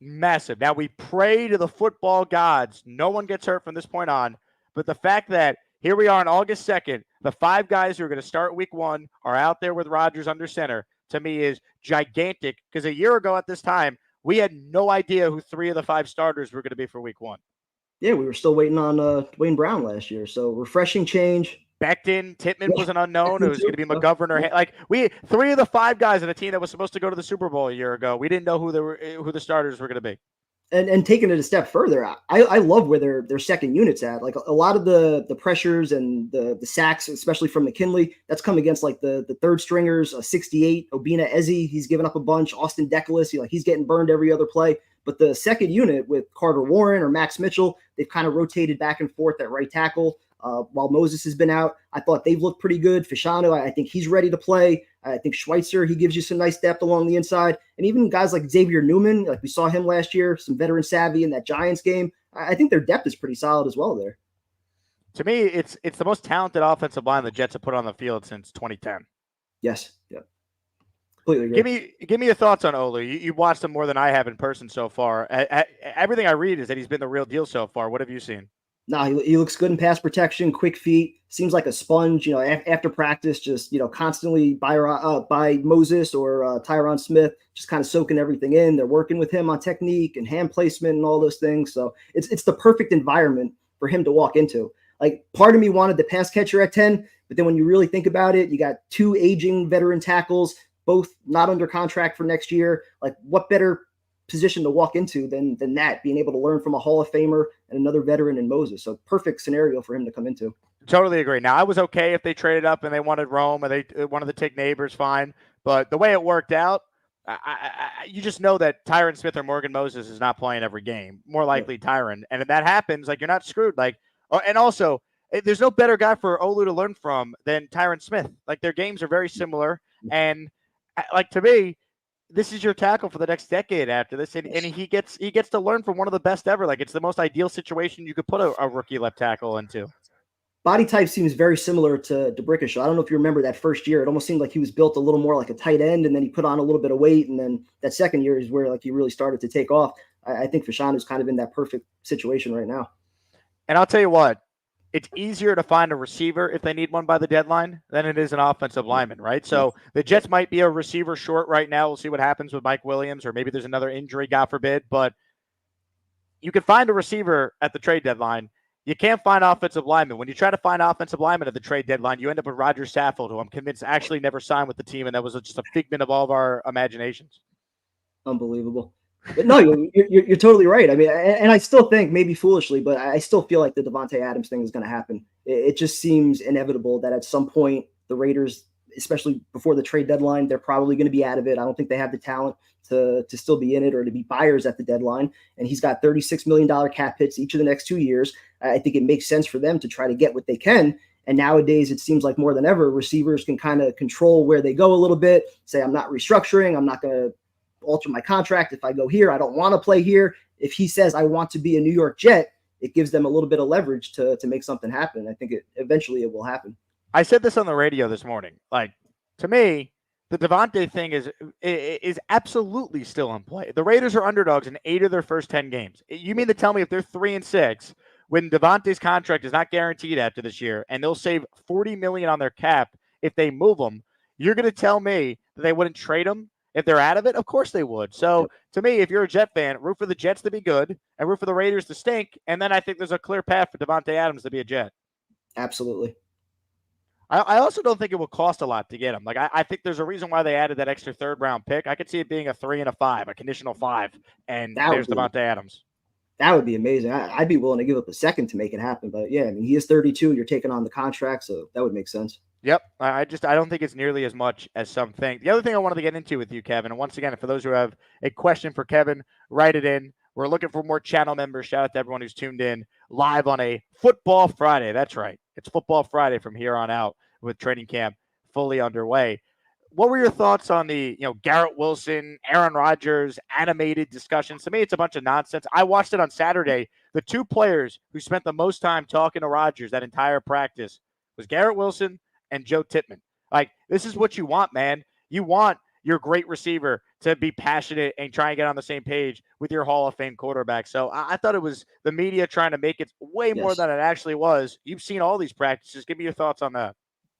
massive. Now, we pray to the football gods. No one gets hurt from this point on. But the fact that here we are on August 2nd, the 5 guys who are going to start week 1 are out there with Rodgers under center, to me is gigantic. Because a year ago at this time, we had no idea who 3 of the 5 starters were going to be for week 1. Yeah, we were still waiting on Wayne Brown last year. So refreshing change. Becton, Tittman was an unknown. It was going to be McGovern or 3 of the 5 guys on a team that was supposed to go to the Super Bowl a year ago. We didn't know who the starters were going to be. And taking it a step further, I love where their second unit's at. Like a lot of the pressures and the sacks, especially from McKinley, that's come against like the third stringers, 68, Obina Eze, he's given up a bunch. Austin Deculus, he's getting burned every other play. But the second unit with Carter Warren or Max Mitchell, they've kind of rotated back and forth at right tackle. While Moses has been out, I thought they've looked pretty good. Fashanu, I think he's ready to play. I think Schweitzer, he gives you some nice depth along the inside. And even guys like Xavier Newman, like we saw him last year, some veteran savvy in that Giants game. I think their depth is pretty solid as well there. To me, it's the most talented offensive line the Jets have put on the field since 2010. Yes. Yeah. Completely agree. Give me your thoughts on Olu. You've watched him more than I have in person so far. Everything I read is that he's been the real deal so far. What have you seen? No, he looks good in pass protection, quick feet, seems like a sponge, after practice, just, constantly by Moses or Tyron Smith, just kind of soaking everything in. They're working with him on technique and hand placement and all those things. So it's the perfect environment for him to walk into. Like, part of me wanted the pass catcher at 10, but then when you really think about it, you got 2 aging veteran tackles, both not under contract for next year. Like, what better position to walk into than that, being able to learn from a Hall of Famer and another veteran in Moses. So perfect scenario for him to come into. Totally agree. Now, I was okay if they traded up and they wanted Rome and they wanted to take Neighbors, fine. But the way it worked out, you just know that Tyron Smith or Morgan Moses is not playing every game. More likely Tyron. And if that happens, like, you're not screwed. Like, and also, there's no better guy for Olu to learn from than Tyron Smith. Like, their games are very similar. And, like, to me, this is your tackle for the next decade after this. And he gets to learn from one of the best ever. Like, it's the most ideal situation you could put a rookie left tackle into. Body type seems very similar to DeBrickashaw. I don't know if you remember that first year. It almost seemed like he was built a little more like a tight end, and then he put on a little bit of weight, and then that second year is where like he really started to take off. I think Fashanu is kind of in that perfect situation right now. And I'll tell you what, it's easier to find a receiver if they need one by the deadline than it is an offensive lineman, right? So the Jets might be a receiver short right now. We'll see what happens with Mike Williams, or maybe there's another injury, God forbid. But you can find a receiver at the trade deadline. You can't find offensive linemen. When you try to find offensive linemen at the trade deadline, you end up with Roger Saffold, who I'm convinced actually never signed with the team, and that was just a figment of all of our imaginations. Unbelievable. But no, you're totally right. I mean, and I still think, maybe foolishly, but I still feel like the Davante Adams thing is going to happen. It just seems inevitable that at some point the Raiders, especially before the trade deadline, they're probably going to be out of it. I don't think they have the talent to still be in it or to be buyers at the deadline. And he's got $36 million cap hits each of the next 2 years. I think it makes sense for them to try to get what they can. And nowadays, it seems like more than ever, receivers can kind of control where they go a little bit, say, I'm not restructuring, I'm not going to alter my contract. If I go here, I don't want to play here. If he says, I want to be a New York Jet, it gives them a little bit of leverage to make something happen. I think eventually it will happen. I said this on the radio this morning. Like, to me, the Davante thing is absolutely still in play. The Raiders are underdogs in 8 of their first 10 games. You mean to tell me if they're 3-6, when Davante's contract is not guaranteed after this year, and they'll save $40 million on their cap if they move him, you're going to tell me that they wouldn't trade him if they're out of it? Of course they would. So, to me, if you're a Jet fan, root for the Jets to be good and root for the Raiders to stink, and then I think there's a clear path for Davante Adams to be a Jet. Absolutely. I also don't think it will cost a lot to get him. Like, I think there's a reason why they added that extra third-round pick. I could see it being a 3 and a 5, a conditional 5, and there's Davante Adams. That would be amazing. I'd be willing to give up a second to make it happen. But, yeah, I mean, he is 32. You're taking on the contract, so that would make sense. Yep. I don't think it's nearly as much as some think. The other thing I wanted to get into with you, Kevin, and once again, for those who have a question for Kevin, write it in. We're looking for more channel members. Shout out to everyone who's tuned in live on a Football Friday. That's right. It's Football Friday from here on out, with training camp fully underway. What were your thoughts on the, Garrett Wilson, Aaron Rodgers animated discussions? To me, it's a bunch of nonsense. I watched it on Saturday. The two players who spent the most time talking to Rodgers that entire practice was Garrett Wilson and Joe Tippmann. Like, this is what you want, man. You want your great receiver to be passionate and try and get on the same page with your Hall of Fame quarterback. So I thought it was the media trying to make it way more than it actually was. You've seen all these practices. Give me your thoughts on that.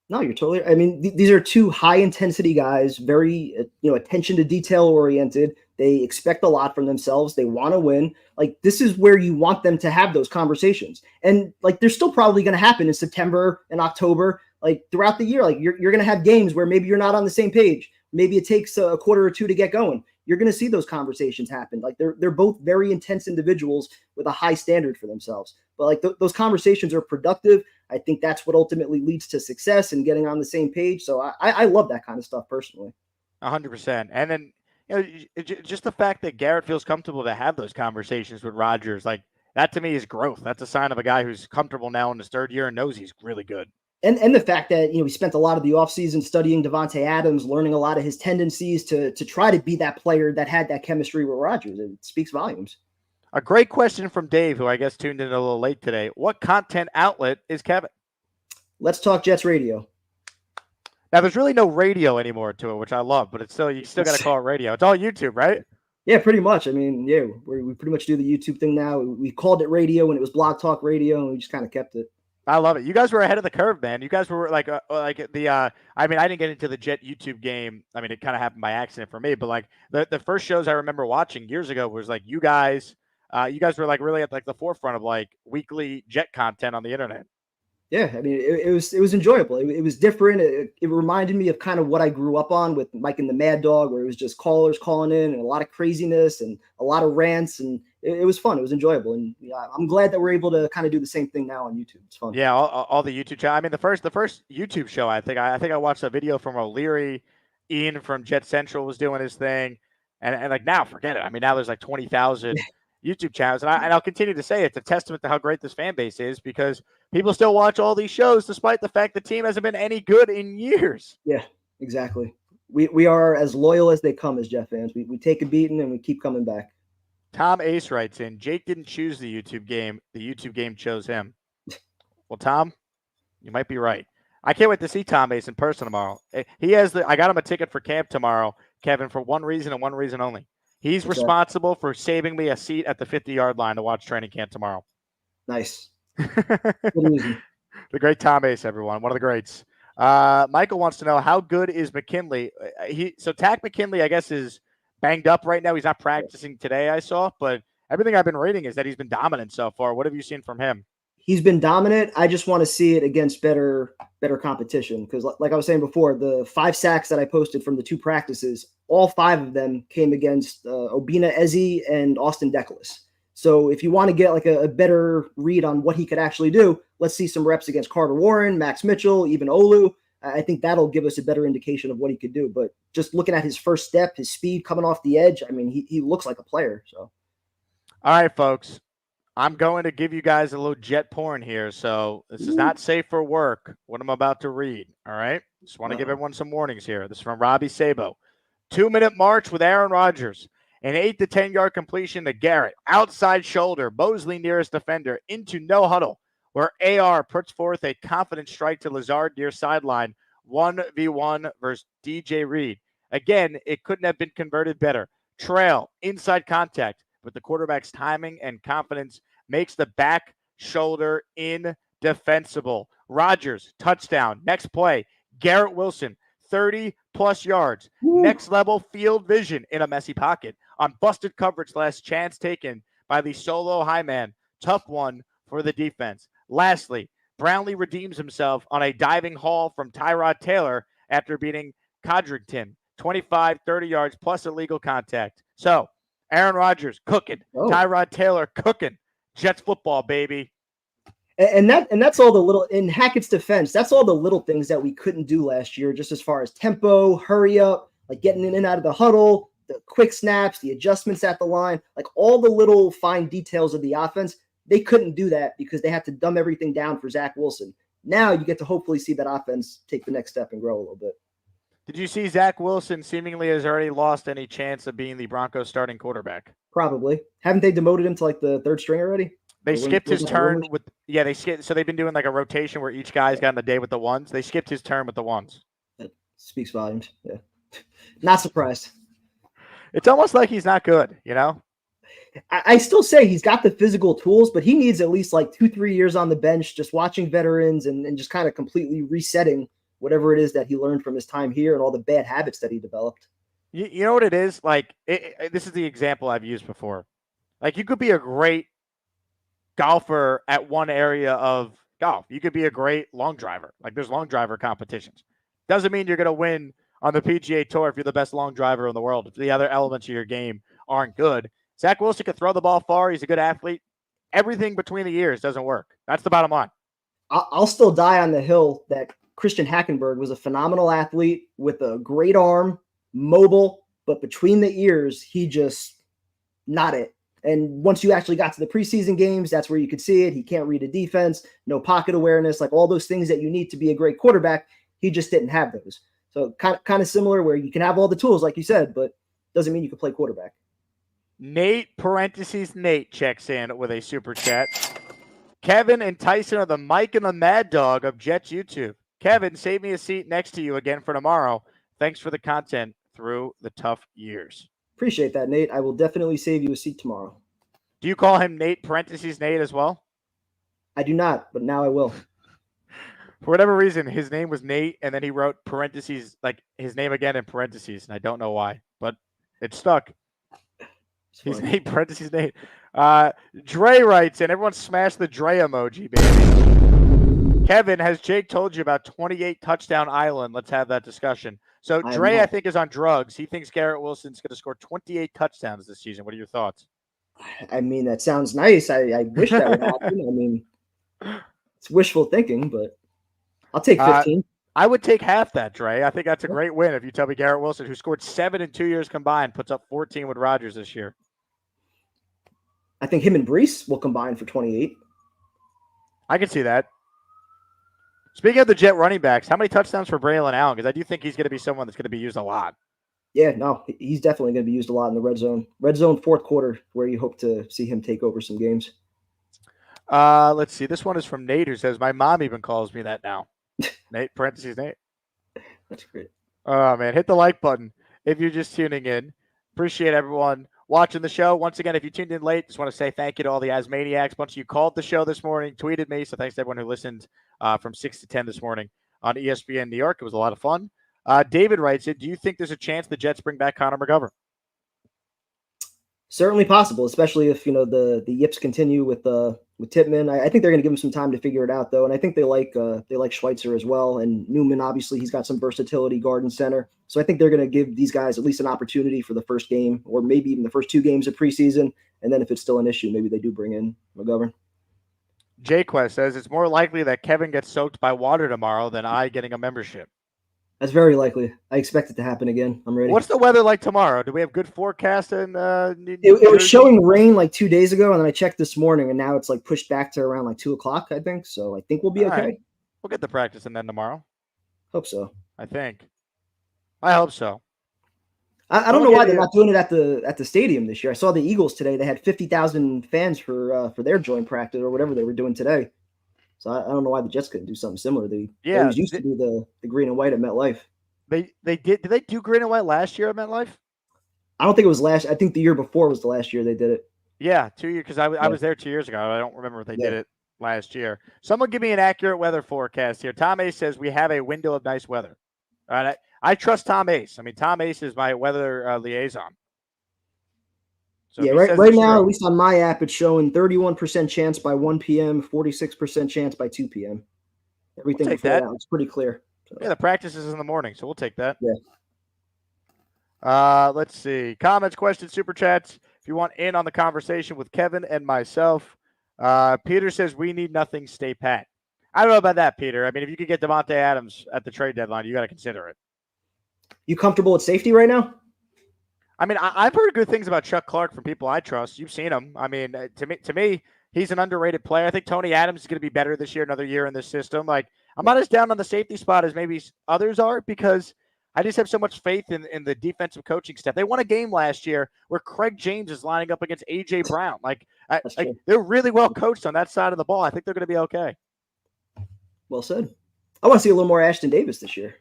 No, you're totally. I mean, these are two high-intensity guys, very, attention to detail oriented. They expect a lot from themselves. They want to win. Like, this is where you want them to have those conversations. And, like, they're still probably going to happen in September and October. Like, throughout the year, like, you're going to have games where maybe you're not on the same page. Maybe it takes a quarter or two to get going. You're going to see those conversations happen. Like, they're both very intense individuals with a high standard for themselves. But, like, those conversations are productive. I think that's what ultimately leads to success and getting on the same page. So I love that kind of stuff personally. 100%. And then, just the fact that Garrett feels comfortable to have those conversations with Rodgers, like, that to me is growth. That's a sign of a guy who's comfortable now in his third year and knows he's really good. And the fact that, he spent a lot of the offseason studying Davante Adams, learning a lot of his tendencies to try to be that player that had that chemistry with Rodgers. It speaks volumes. A great question from Dave, who I guess tuned in a little late today. What content outlet is Kevin? Let's Talk Jets Radio. Now, there's really no radio anymore to it, which I love, but you still got to call it radio. It's all YouTube, right? Yeah, pretty much. I mean, yeah, we pretty much do the YouTube thing now. We called it radio when it was Blog Talk Radio, and we just kind of kept it. I love it. You guys were ahead of the curve, man. You guys were I didn't get into the Jet YouTube game. I mean, it kind of happened by accident for me, but like the first shows I remember watching years ago was like you guys were like really at like the forefront of like weekly Jet content on the internet. Yeah, I mean, it was enjoyable. It was different. It reminded me of kind of what I grew up on with Mike and the Mad Dog, where it was just callers calling in and a lot of craziness and a lot of rants, and it was fun. It was enjoyable, and I'm glad that we're able to kind of do the same thing now on YouTube. It's fun. Yeah, all the YouTube channel. I mean, the first YouTube show, I think I watched a video from O'Leary. Ian from Jet Central was doing his thing, and like now, forget it. I mean, now there's like 20,000 YouTube channels, and I'll continue to say it's a testament to how great this fan base is because people still watch all these shows despite the fact the team hasn't been any good in years. Yeah, exactly. We are as loyal as they come as Jet fans. We take a beating and we keep coming back. Tom Ace writes in, Jake didn't choose the YouTube game. The YouTube game chose him. Well, Tom, you might be right. I can't wait to see Tom Ace in person tomorrow. I got him a ticket for camp tomorrow, Kevin, for one reason and one reason only. He's responsible for saving me a seat at the 50-yard line to watch training camp tomorrow. Nice. The great Tom Ace, everyone. One of the greats. Michael wants to know, how good is McKinley? So Tack McKinley, I guess, is banged up right now. He's not practicing today, I saw. But everything I've been reading is that he's been dominant so far. What have you seen from him? He's been dominant. I just want to see it against better competition because, like I was saying before, the 5 sacks that I posted from the 2 practices, all 5 of them came against Obina Eze and Austin Deculus. So if you want to get like a better read on what he could actually do, let's see some reps against Carter Warren, Max Mitchell, even Olu. I think that'll give us a better indication of what he could do. But just looking at his first step, his speed coming off the edge, I mean, he looks like a player. So, all right, folks. I'm going to give you guys a little jet porn here, so this is not safe for work, what I'm about to read, all right? Just want to give everyone some warnings here. This is from Robbie Sabo. 2-minute march with Aaron Rodgers. An 8 to 10-yard completion to Garrett. Outside shoulder, Mosley nearest defender, into no huddle, where AR puts forth a confident strike to Lazard near sideline, 1v1 versus DJ Reed. Again, it couldn't have been converted better. Trail, inside contact, but the quarterback's timing and confidence makes the back shoulder indefensible. Rodgers, touchdown. Next play, Garrett Wilson, 30-plus yards. Next level field vision in a messy pocket. On busted coverage, last chance taken by the solo high man. Tough one for the defense. Lastly, Brownlee redeems himself on a diving haul from Tyrod Taylor after beating Codrington. 25, 30 yards plus illegal contact. So, Aaron Rodgers cooking. Tyrod Taylor cooking. Jets football, baby. And that's all the little, in Hackett's defense, that's all the little things that we couldn't do last year, just as far as tempo, hurry up, like getting in and out of the huddle, the quick snaps, the adjustments at the line, like all the little fine details of the offense. They couldn't do that because they had to dumb everything down for Zach Wilson. Now you get to hopefully see that offense take the next step and grow a little bit. Did you see Zach Wilson seemingly has already lost any chance of being the Broncos starting quarterback? Probably. Haven't they demoted him to like the 3rd string already? They skipped his turn with, they skipped. So they've been doing like a rotation where each guy's gotten a day with the ones. They skipped his turn with the ones. That speaks volumes. Yeah. Not surprised. It's almost like he's not good, you know? I still say he's got the physical tools, but he needs at least like 2-3 years on the bench, just watching veterans and just kind of completely resetting whatever it is that he learned from his time here and all the bad habits that he developed. You know what it is? Like, this is the example I've used before. Like, you could be a great golfer at one area of golf. You could be a great long driver. Like, there's long driver competitions. Doesn't mean you're going to win on the PGA Tour if you're the best long driver in the world. If the other elements of your game aren't good. Zach Wilson could throw the ball far. He's a good athlete. Everything between the ears doesn't work. That's the bottom line. I'll still die on the hill that Christian Hackenberg was a phenomenal athlete with a great arm, mobile, but between the ears, he just not it. And once you actually got to the preseason games, that's where you could see it. He can't read a defense, no pocket awareness, like all those things that you need to be a great quarterback. He just didn't have those. So kind of similar where you can have all the tools, like you said, but doesn't mean you can play quarterback. Nate checks in with a super chat. Kevin and Tyson are the Mike and the Mad Dog of Jets YouTube. Kevin, save me a seat next to you again for tomorrow. Thanks for the content through the tough years. Appreciate that, Nate. I will definitely save you a seat tomorrow. Do you call him Nate Nate as well? I do not, but now I will. For whatever reason, his name was Nate, and then he wrote parentheses, like his name again in parentheses, and I don't know why, but it stuck. He's Nate, parentheses Nate. Dre writes, and everyone smash the Dre emoji, baby. Kevin, has Jake told you about 28 touchdown island? Let's have that discussion. So I Dre, know. I think, is on drugs. He thinks Garrett Wilson's going to score 28 touchdowns this season. What are your thoughts? I mean, that sounds nice. I wish that would happen. I mean, it's wishful thinking, but I'll take 15. I would take half that, Dre. I think that's a great win if you tell me Garrett Wilson, who scored 7 in 2 years combined, puts up 14 with Rodgers this year. I think him and Brees will combine for 28. I can see that. Speaking of the Jet running backs, how many touchdowns for Braylon Allen? Because I do think he's going to be someone that's going to be used a lot. Yeah, no, he's definitely going to be used a lot in the red zone. Red zone fourth quarter, where you hope to see him take over some games. Let's see. This one is from Nate, who says, my mom even calls me that now. Nate, parentheses, Nate. That's great. Oh, man. Hit the like button if you're just tuning in. Appreciate everyone watching the show. Once again, if you tuned in late, just want to say thank you to all the Asmaniacs. A bunch of you called the show this morning, tweeted me. So thanks to everyone who listened from 6 to 10 this morning on ESPN New York. It was a lot of fun. David writes it. Do you think there's a chance the Jets bring back Connor McGovern? Certainly possible, especially if the yips continue with Tippmann. I think they're going to give him some time to figure it out, though, and I think they like Schweitzer as well. And Newman, obviously, he's got some versatility, guard and center. So I think they're going to give these guys at least an opportunity for the first game, or maybe even the first 2 games of preseason. And then if it's still an issue, maybe they do bring in McGovern. Jquest says it's more likely that Kevin gets soaked by water tomorrow than I getting a membership. That's very likely. I expect it to happen again. I'm ready. What's the weather like tomorrow? Do we have good forecast? In it was showing rain like 2 days ago, and then I checked this morning, and now it's like pushed back to around like 2 o'clock, I think. So I think we'll be okay. Right. We'll get the practice in then tomorrow. Hope so. I hope so. I don't know why they're not doing it at the stadium this year. I saw the Eagles today. They had 50,000 fans for their joint practice or whatever they were doing today. So I don't know why the Jets couldn't do something similar. They always used to do the green and white at MetLife. They did. Did they do green and white last year at MetLife? I don't think it was last. I think the year before was the last year they did it. Yeah, 2 years, because I was there 2 years ago. I don't remember if they did it last year. Someone give me an accurate weather forecast here. Tom Ace says we have a window of nice weather. All right, I trust Tom Ace. I mean, Tom Ace is my weather liaison. So yeah, right now, at least on my app, it's showing 31% chance by 1 p.m., 46% chance by 2 p.m. Everything before that, it's pretty clear. So. Yeah, the practice is in the morning, so we'll take that. Yeah. Let's see. Comments, questions, super chats. If you want in on the conversation with Kevin and myself, Peter says we need nothing, stay pat. I don't know about that, Peter. I mean, if you could get Devontae Adams at the trade deadline, you got to consider it. You comfortable with safety right now? I mean, I've heard good things about Chuck Clark from people I trust. You've seen him. I mean, to me, he's an underrated player. I think Tony Adams is going to be better this year, another year in this system. Like, I'm not as down on the safety spot as maybe others are, because I just have so much faith in the defensive coaching staff. They won a game last year where Craig James is lining up against A.J. Brown. Like they're really well coached on that side of the ball. I think they're going to be okay. Well said. I want to see a little more Ashton Davis this year.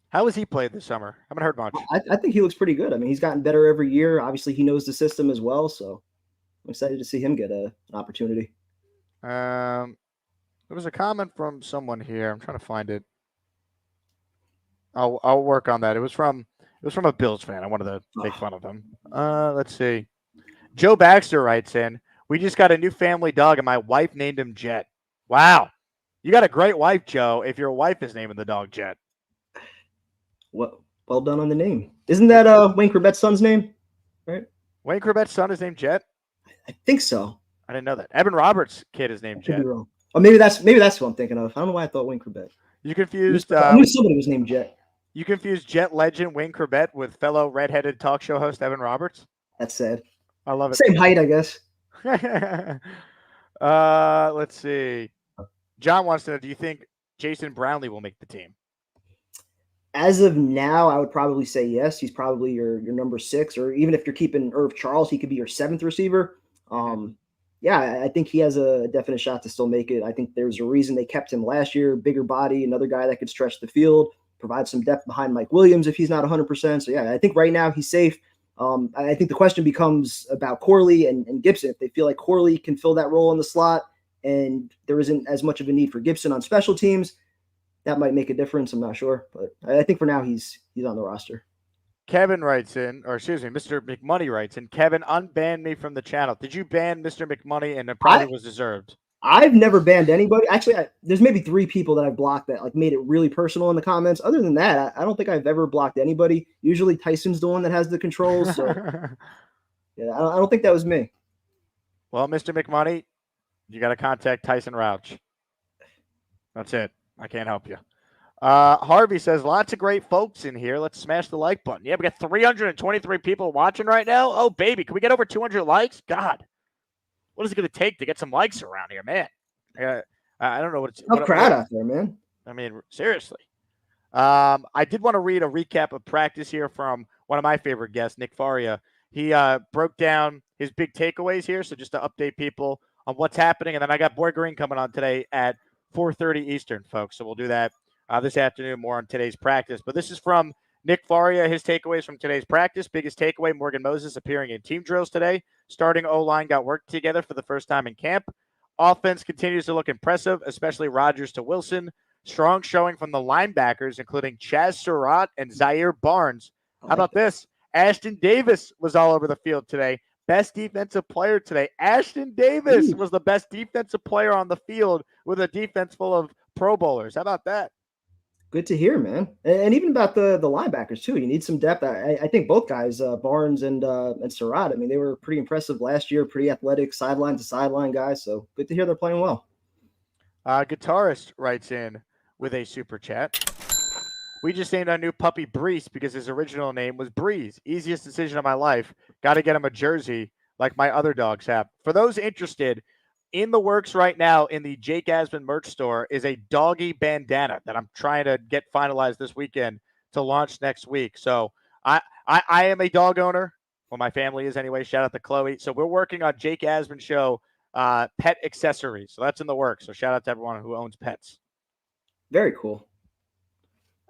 How has he played this summer? I haven't heard much. I think he looks pretty good. I mean, he's gotten better every year. Obviously, he knows the system as well, so I'm excited to see him get an opportunity. There was a comment from someone here. I'm trying to find it. I'll work on that. It was from a Bills fan. I wanted to make fun of him. Let's see. Joe Baxter writes in, we just got a new family dog, and my wife named him Jet. Wow. You got a great wife, Joe, if your wife is naming the dog Jet. Well done on the name. Isn't that Wayne Corbett's son's name? Right? Wayne Corbett's son is named Jet? I think so. I didn't know that. Evan Roberts' kid is named Jet. Or maybe that's what I'm thinking of. I don't know why I thought Wayne Corbett. You confused. I knew somebody was named Jet. You confused Jet legend Wayne Corbett with fellow redheaded talk show host Evan Roberts? That's sad. I love it. Same height, I guess. Let's see. John wants to know, do you think Jason Brownlee will make the team? As of now, I would probably say yes. He's probably your number 6, or even if you're keeping Irv Charles, he could be your 7th receiver. Yeah, I think he has a definite shot to still make it. I think there's a reason they kept him last year. Bigger body, another guy that could stretch the field, provide some depth behind Mike Williams if he's not 100%. So, yeah, I think right now he's safe. I think the question becomes about Corley and Gibson. If they feel like Corley can fill that role in the slot and there isn't as much of a need for Gibson on special teams, that might make a difference. I'm not sure. But I think for now he's on the roster. Kevin writes in, or excuse me, Mr. McMoney writes in, Kevin, unban me from the channel. Did you ban Mr. McMoney? And it probably was deserved. I've never banned anybody. Actually, there's maybe 3 people that I've blocked that like made it really personal in the comments. Other than that, I don't think I've ever blocked anybody. Usually Tyson's the one that has the controls. So yeah, I don't think that was me. Well, Mr. McMoney, you got to contact Tyson Rouch. That's it. I can't help you. Harvey says, lots of great folks in here. Let's smash the like button. Yeah, we got 323 people watching right now. Oh, baby. Can we get over 200 likes? God. What is it going to take to get some likes around here, man? I don't know what it's. Tough crowd out there, man. I mean, seriously. I did want to read a recap of practice here from one of my favorite guests, Nick Faria. He broke down his big takeaways here, so just to update people on what's happening. And then I got Boy Green coming on today at 4:30 Eastern, folks. So we'll do that this afternoon, more on today's practice. But this is from Nick Faria, his takeaways from today's practice. Biggest takeaway, Morgan Moses appearing in team drills today. Starting O-line got work together for the first time in camp. Offense continues to look impressive, especially Rodgers to Wilson. Strong showing from the linebackers, including Chaz Surratt and Zaire Barnes. How about this? Ashton Davis was all over the field today. Best defensive player today. Ashton Davis was the best defensive player on the field with a defense full of Pro Bowlers. How about that? Good to hear, man. And even about the linebackers too. You need some depth. I think both guys, Barnes and Surratt, I mean, they were pretty impressive last year, pretty athletic, sideline to sideline guys. So good to hear they're playing well. Guitarist writes in with a super chat. We just named our new puppy Breeze because his original name was Breeze. Easiest decision of my life. Got to get him a jersey like my other dogs have. For those interested, in the works right now in the Jake Asman merch store is a doggy bandana that I'm trying to get finalized this weekend to launch next week. So I am a dog owner. Well, my family is anyway. Shout out to Chloe. So we're working on Jake Asman show pet accessories. So that's in the works. So shout out to everyone who owns pets. Very cool.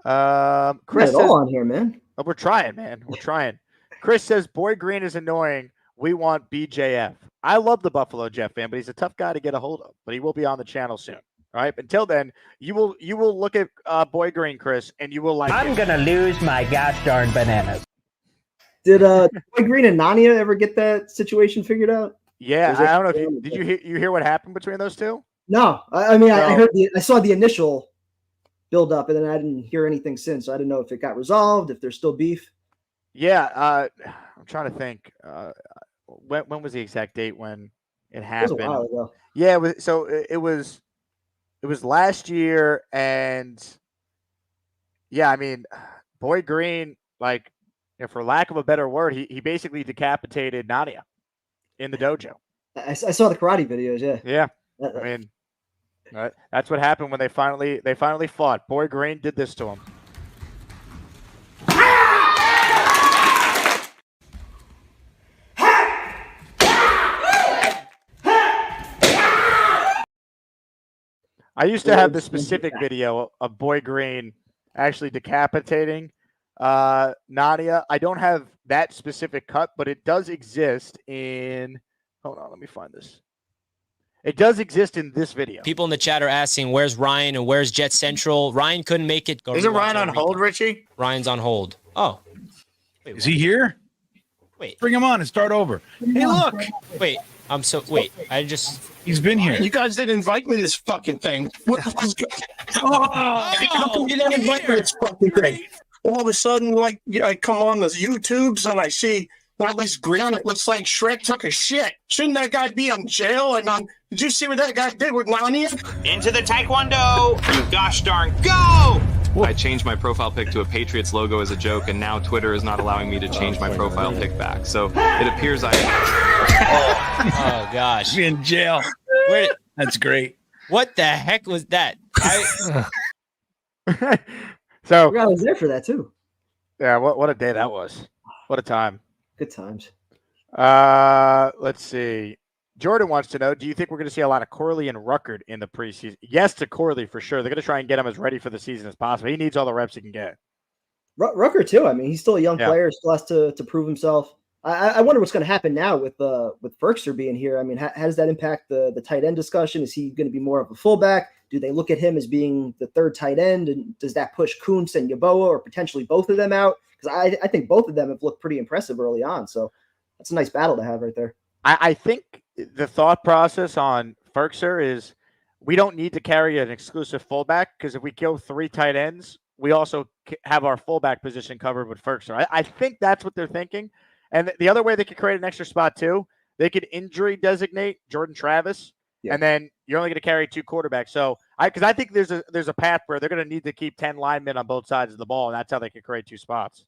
Chris says, all on here, man. Oh, we're trying, man. We're trying. Chris says Boy Green is annoying. We want BJF. I love the Buffalo Jet fan, but he's a tough guy to get a hold of. But he will be on the channel soon. All right. Until then, you will look at Boy Green, Chris, and you will like. I'm gonna lose my gosh darn bananas. Did Boy Green and Nania ever get that situation figured out? Yeah, I don't know if did you hear what happened between those two? No, I mean I heard I saw the initial build up, and then I didn't hear anything since. So I didn't know if it got resolved, if there's still beef. Yeah, I'm trying to think. When was the exact date when it happened? It was a while ago. Yeah, it was last year, and yeah, I mean, Boy Green, like, for lack of a better word, he basically decapitated Nadia in the dojo. I saw the karate videos. Yeah. Yeah, I mean, that's what happened when they finally fought. Boy Green did this to him. I used to have the specific video of Boy Green actually decapitating Nadia. I don't have that specific cut, but it does exist in. Hold on, let me find this. It does exist in this video. People in the chat are asking, where's Ryan and where's Jet Central? Ryan couldn't make it. Isn't Ryan on hold, Richie? Ryan's on hold. Oh. Wait, is he here? Wait. Bring him on and start over. Hey, look. Wait, he's been here. You guys didn't invite me to this fucking thing. How come you didn't invite me to this fucking thing? All of a sudden, like, I come on the YouTubes and I see all this green. It looks like Shrek took a shit. Shouldn't that guy be in jail? And did you see what that guy did with Nania? Into the Taekwondo! You gosh darn go! I changed my profile pic to a Patriots logo as a joke, and now Twitter is not allowing me to change my profile pic back. So it appears I. Oh gosh! Be in jail. That's great. What the heck was that? So I was there for that too. Yeah, what a day that was. What a time. Good times. Let's see. Jordan wants to know, do you think we're going to see a lot of Corley and Ruckert in the preseason? Yes to Corley for sure. They're going to try and get him as ready for the season as possible. He needs all the reps he can get. Ruckert too. I mean, he's still a young player, still has to prove himself. I wonder what's going to happen now with Ferkster being here. I mean, how does that impact the tight end discussion? Is he going to be more of a fullback? Do they look at him as being the third tight end? And does that push Kuntz and Yeboah or potentially both of them out? Because I think both of them have looked pretty impressive early on. So that's a nice battle to have right there. I think the thought process on Ferkser is we don't need to carry an exclusive fullback because if we go 3 tight ends, we also have our fullback position covered with Ferkser. I think that's what they're thinking. And the other way they could create an extra spot too, they could injury designate Jordan Travis, and then you're only going to carry 2 quarterbacks. So because I think there's a path where they're going to need to keep 10 linemen on both sides of the ball, and that's how they could create 2 spots.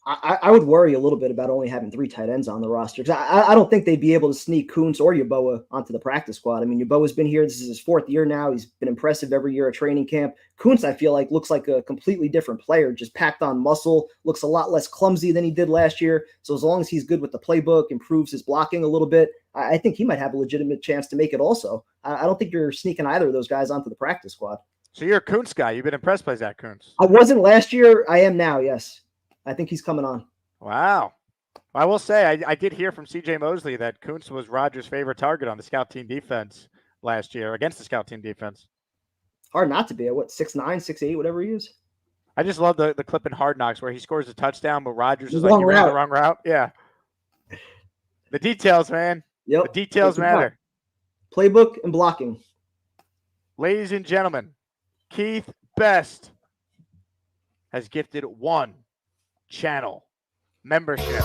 I would worry a little bit about only having 3 tight ends on the roster because I don't think they'd be able to sneak Kuntz or Yeboah onto the practice squad. I mean, Yeboah's been here. This is his 4th year now. He's been impressive every year at training camp. Kuntz, I feel like, looks like a completely different player, just packed on muscle, looks a lot less clumsy than he did last year. So as long as he's good with the playbook, improves his blocking a little bit, I think he might have a legitimate chance to make it also. I don't think you're sneaking either of those guys onto the practice squad. So you're a Kuntz guy. You've been impressed by Zach Kuntz. I wasn't last year. I am now, yes. I think he's coming on. Wow. I will say, I did hear from CJ Mosley that Kuntz was Rodgers' favorite target on the scout team defense last year, against the scout team defense. Hard not to be at 6'9", 6'8", whatever he is. I just love the clip in Hard Knocks where he scores a touchdown, but Rodgers is like, you ran the wrong route. Yeah. The details, man. Yep. The details matter. Playbook and blocking. Ladies and gentlemen, Keith Best has gifted 1 channel membership.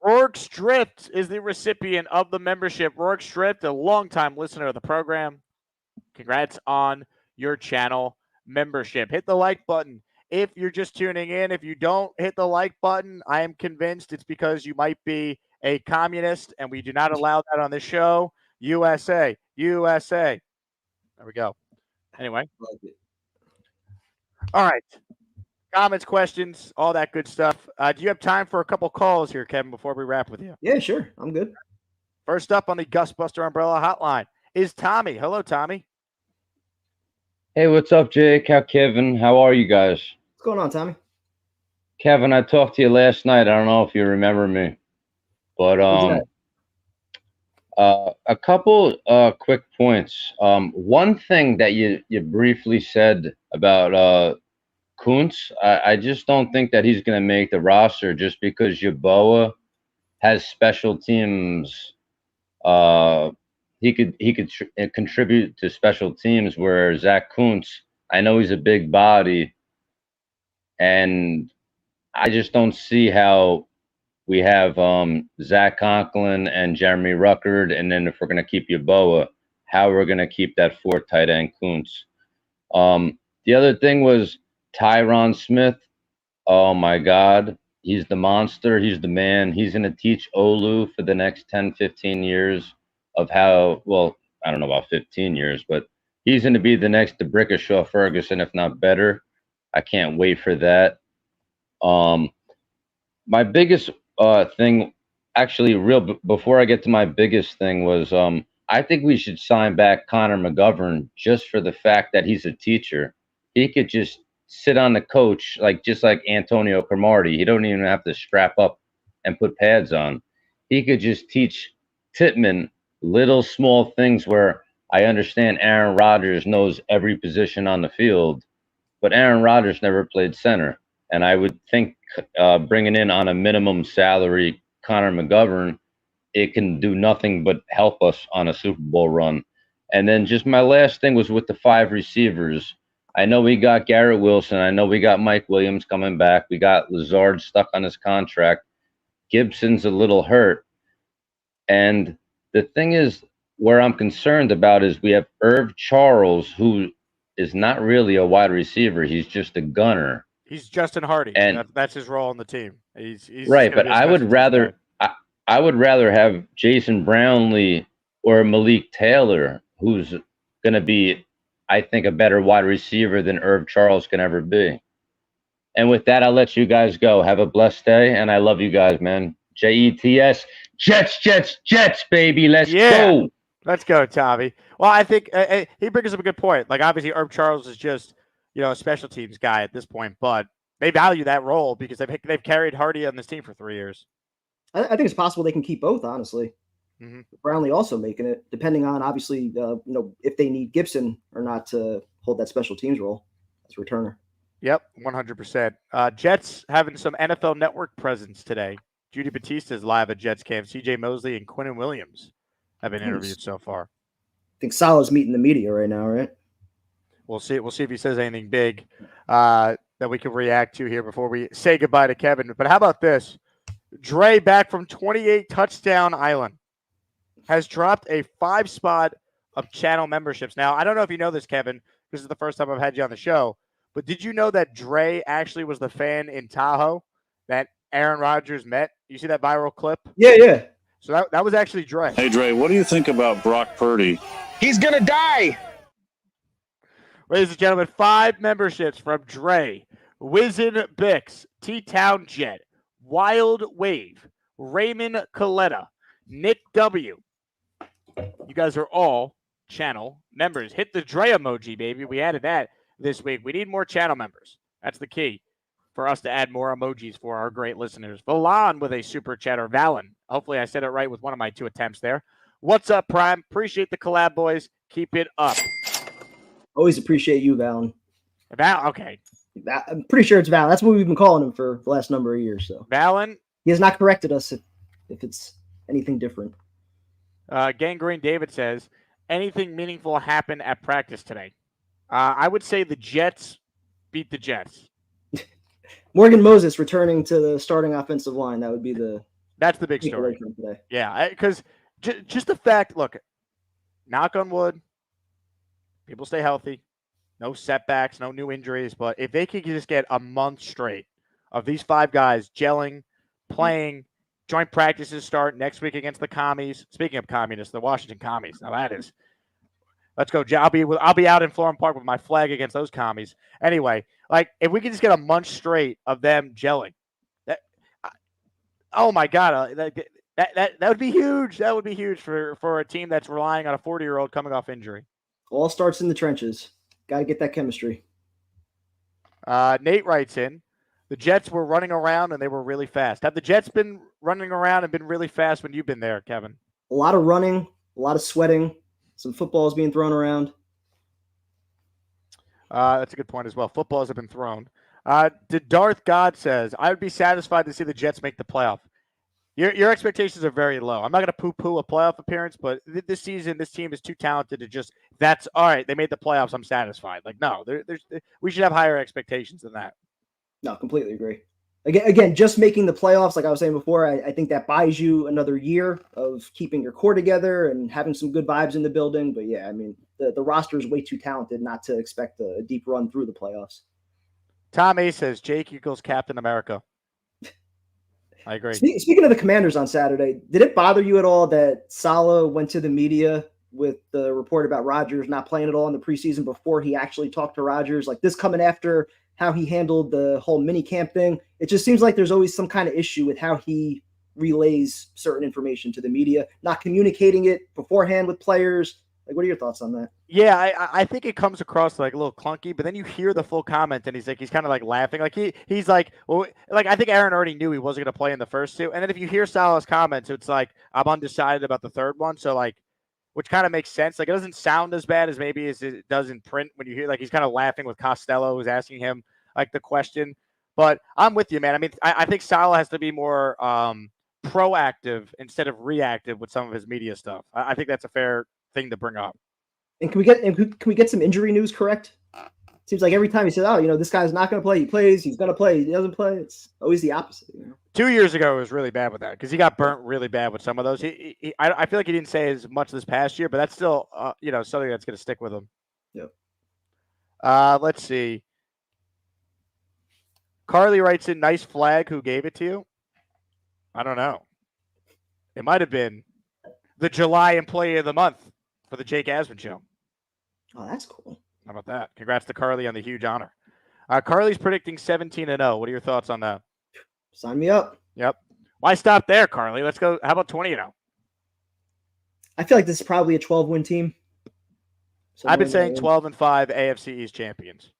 Rourke Stripped is the recipient of the membership. Rourke Stripped, a longtime listener of the program. Congrats on your channel membership. Hit the like button if you're just tuning in. If you don't hit the like button, I am convinced it's because you might be a communist, and we do not allow that on this show. USA, USA. There we go. Anyway. All right. Comments, questions, all that good stuff. Do you have time for a couple calls here, Kevin, before we wrap with you? Yeah, sure. I'm good. First up on the Gusbuster Umbrella Hotline is Tommy. Hello, Tommy. Hey, what's up, Jake? Kevin? How are you guys? What's going on, Tommy? Kevin, I talked to you last night. I don't know if you remember me, but a couple quick points. One thing that you briefly said about Kuntz, I just don't think that he's going to make the roster just because Yeboah has special teams. He could contribute to special teams, where Zach Kuntz, I know he's a big body, and I just don't see how we have Zach Conklin and Jeremy Ruckert, and then if we're going to keep Yeboah, how we're going to keep that 4th tight end Kuntz. The other thing was Tyron Smith. Oh my God, he's the monster. He's the man. He's going to teach Olu for the next 10, 15 years of how, well, I don't know about 15 years, but he's going to be the next DeBrickashaw Ferguson, if not better. I can't wait for that. My biggest thing, actually, before I get to my biggest thing, was I think we should sign back Connor McGovern just for the fact that he's a teacher. He could just sit on the coach, just like Antonio Cromartie. He don't even have to strap up and put pads on. He could just teach Tittman little small things where I understand Aaron Rodgers knows every position on the field, but Aaron Rodgers never played center. And I would think bringing in on a minimum salary Connor McGovern, it can do nothing but help us on a Super Bowl run. And then just my last thing was with the 5 receivers. I know we got Garrett Wilson. I know we got Mike Williams coming back. We got Lazard stuck on his contract. Gibson's a little hurt. And the thing is, where I'm concerned about is we have Irv Charles, who is not really a wide receiver. He's just a gunner. He's Justin Hardy, and that's his role on the team. He's right, but I would rather have Jason Brownlee or Malik Taylor, who's going to be, I think, a better wide receiver than Irv Charles can ever be. And with that, I'll let you guys go. Have a blessed day, and I love you guys, man. Jets, Jets, Jets, Jets, baby. Let's go. Let's go, Tommy. Well, I think he brings up a good point. Like, obviously, Irv Charles is just, a special teams guy at this point, but they value that role because they've carried Hardy on this team for 3 years. I think it's possible they can keep both, honestly. Mm-hmm. Brownlee also making it, depending on, obviously, if they need Gibson or not to hold that special teams role as returner. Yep, 100%. Jets having some NFL Network presence today. Judy Batista's live at Jets camp. C.J. Mosley and Quinnen Williams have been interviewed so far. I think Salah's meeting the media right now, right? We'll see. We'll see if he says anything big that we can react to here before we say goodbye to Kevin. But how about this? Dre, back from 28 touchdown island, has dropped a 5-spot of channel memberships. Now, I don't know if you know this, Kevin. This is the first time I've had you on the show. But did you know that Dre actually was the fan in Tahoe that Aaron Rodgers met? You see that viral clip? Yeah. So that was actually Dre. Hey, Dre, what do you think about Brock Purdy? He's going to die. Ladies and gentlemen, 5 memberships from Dre, Wizen Bix, T-Town Jet, Wild Wave, Raymond Coletta, Nick W. You guys are all channel members. Hit the Dre emoji, baby. We added that this week. We need more channel members. That's the key for us to add more emojis for our great listeners. Valan with a super chat, or Valen. Hopefully I said it right with one of my 2 attempts there. What's up, Prime? Appreciate the collab, boys. Keep it up. Always appreciate you, Valen. Okay. I'm pretty sure it's Valen. That's what we've been calling him for the last number of years. So Valen? He has not corrected us if it's anything different. Gangrene David says, anything meaningful happened at practice today? I would say the Jets beat the Jets. Morgan Moses returning to the starting offensive line. That would be That's the big story. Today. Yeah, because just the fact, look, knock on wood, people stay healthy, no setbacks, no new injuries. But if they could just get a month straight of these 5 guys gelling, playing, joint practices start next week against the commies. Speaking of communists, the Washington commies. Now that is, let's go. I'll be out in Florham Park with my flag against those commies. Anyway, like if we could just get a month straight of them gelling, oh my God, that would be huge. That would be huge for a team that's relying on a 40-year-old coming off injury. All starts in the trenches. Got to get that chemistry. Nate writes in, the Jets were running around and they were really fast. Have the Jets been running around and been really fast when you've been there, Kevin? A lot of running, a lot of sweating, some footballs being thrown around. That's a good point as well. Footballs have been thrown. Darth God says, I would be satisfied to see the Jets make the playoff. Your expectations are very low. I'm not going to poo-poo a playoff appearance, but this season, this team is too talented to just, that's all right, they made the playoffs, I'm satisfied. Like, no, we should have higher expectations than that. No, completely agree. Again, just making the playoffs, like I was saying before, I think that buys you another year of keeping your core together and having some good vibes in the building. But yeah, I mean, the roster is way too talented not to expect a deep run through the playoffs. Tom A says, Jake equals Captain America. I agree. Speaking of the Commanders on Saturday, did it bother you at all that Saleh went to the media with the report about Rodgers not playing at all in the preseason before he actually talked to Rodgers? Like this coming after how he handled the whole mini camp thing. It just seems like there's always some kind of issue with how he relays certain information to the media, not communicating it beforehand with players. Like, what are your thoughts on that? Yeah, I think it comes across like a little clunky, but then you hear the full comment and he's kind of like laughing. Like he's like, well, like I think Aaron already knew he wasn't going to play in the first 2. And then if you hear Saleh's comments, it's like, I'm undecided about the third one. So like, which kind of makes sense. Like it doesn't sound as bad as maybe as it does in print when you hear, like he's kind of laughing with Costello who's asking him like the question. But I'm with you, man. I mean, I think Saleh has to be more proactive instead of reactive with some of his media stuff. I think that's a fair thing to bring up. And can we get some injury news correct? Seems like every time he says, "Oh, this guy's not going to play," he plays. He's going to play. He doesn't play. It's always the opposite. 2 years ago, it was really bad with that because he got burnt really bad with some of those. I feel like he didn't say as much this past year, but that's still something that's going to stick with him. Yep. Let's see. Carly writes in, nice flag. Who gave it to you? I don't know. It might have been the July Employee of the Month for the Jake Asman Show. Oh, that's cool. How about that? Congrats to Carly on the huge honor. Carly's predicting 17-0. What are your thoughts on that? Sign me up. Yep. Why stop there, Carly? Let's go. How about 20-0? I feel like this is probably a 12-win team. I've been saying 12-5 AFC East champions.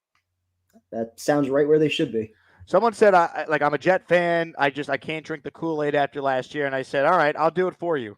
That sounds right where they should be. Someone said, I'm a Jet fan. I can't drink the Kool-Aid after last year. And I said, all right, I'll do it for you.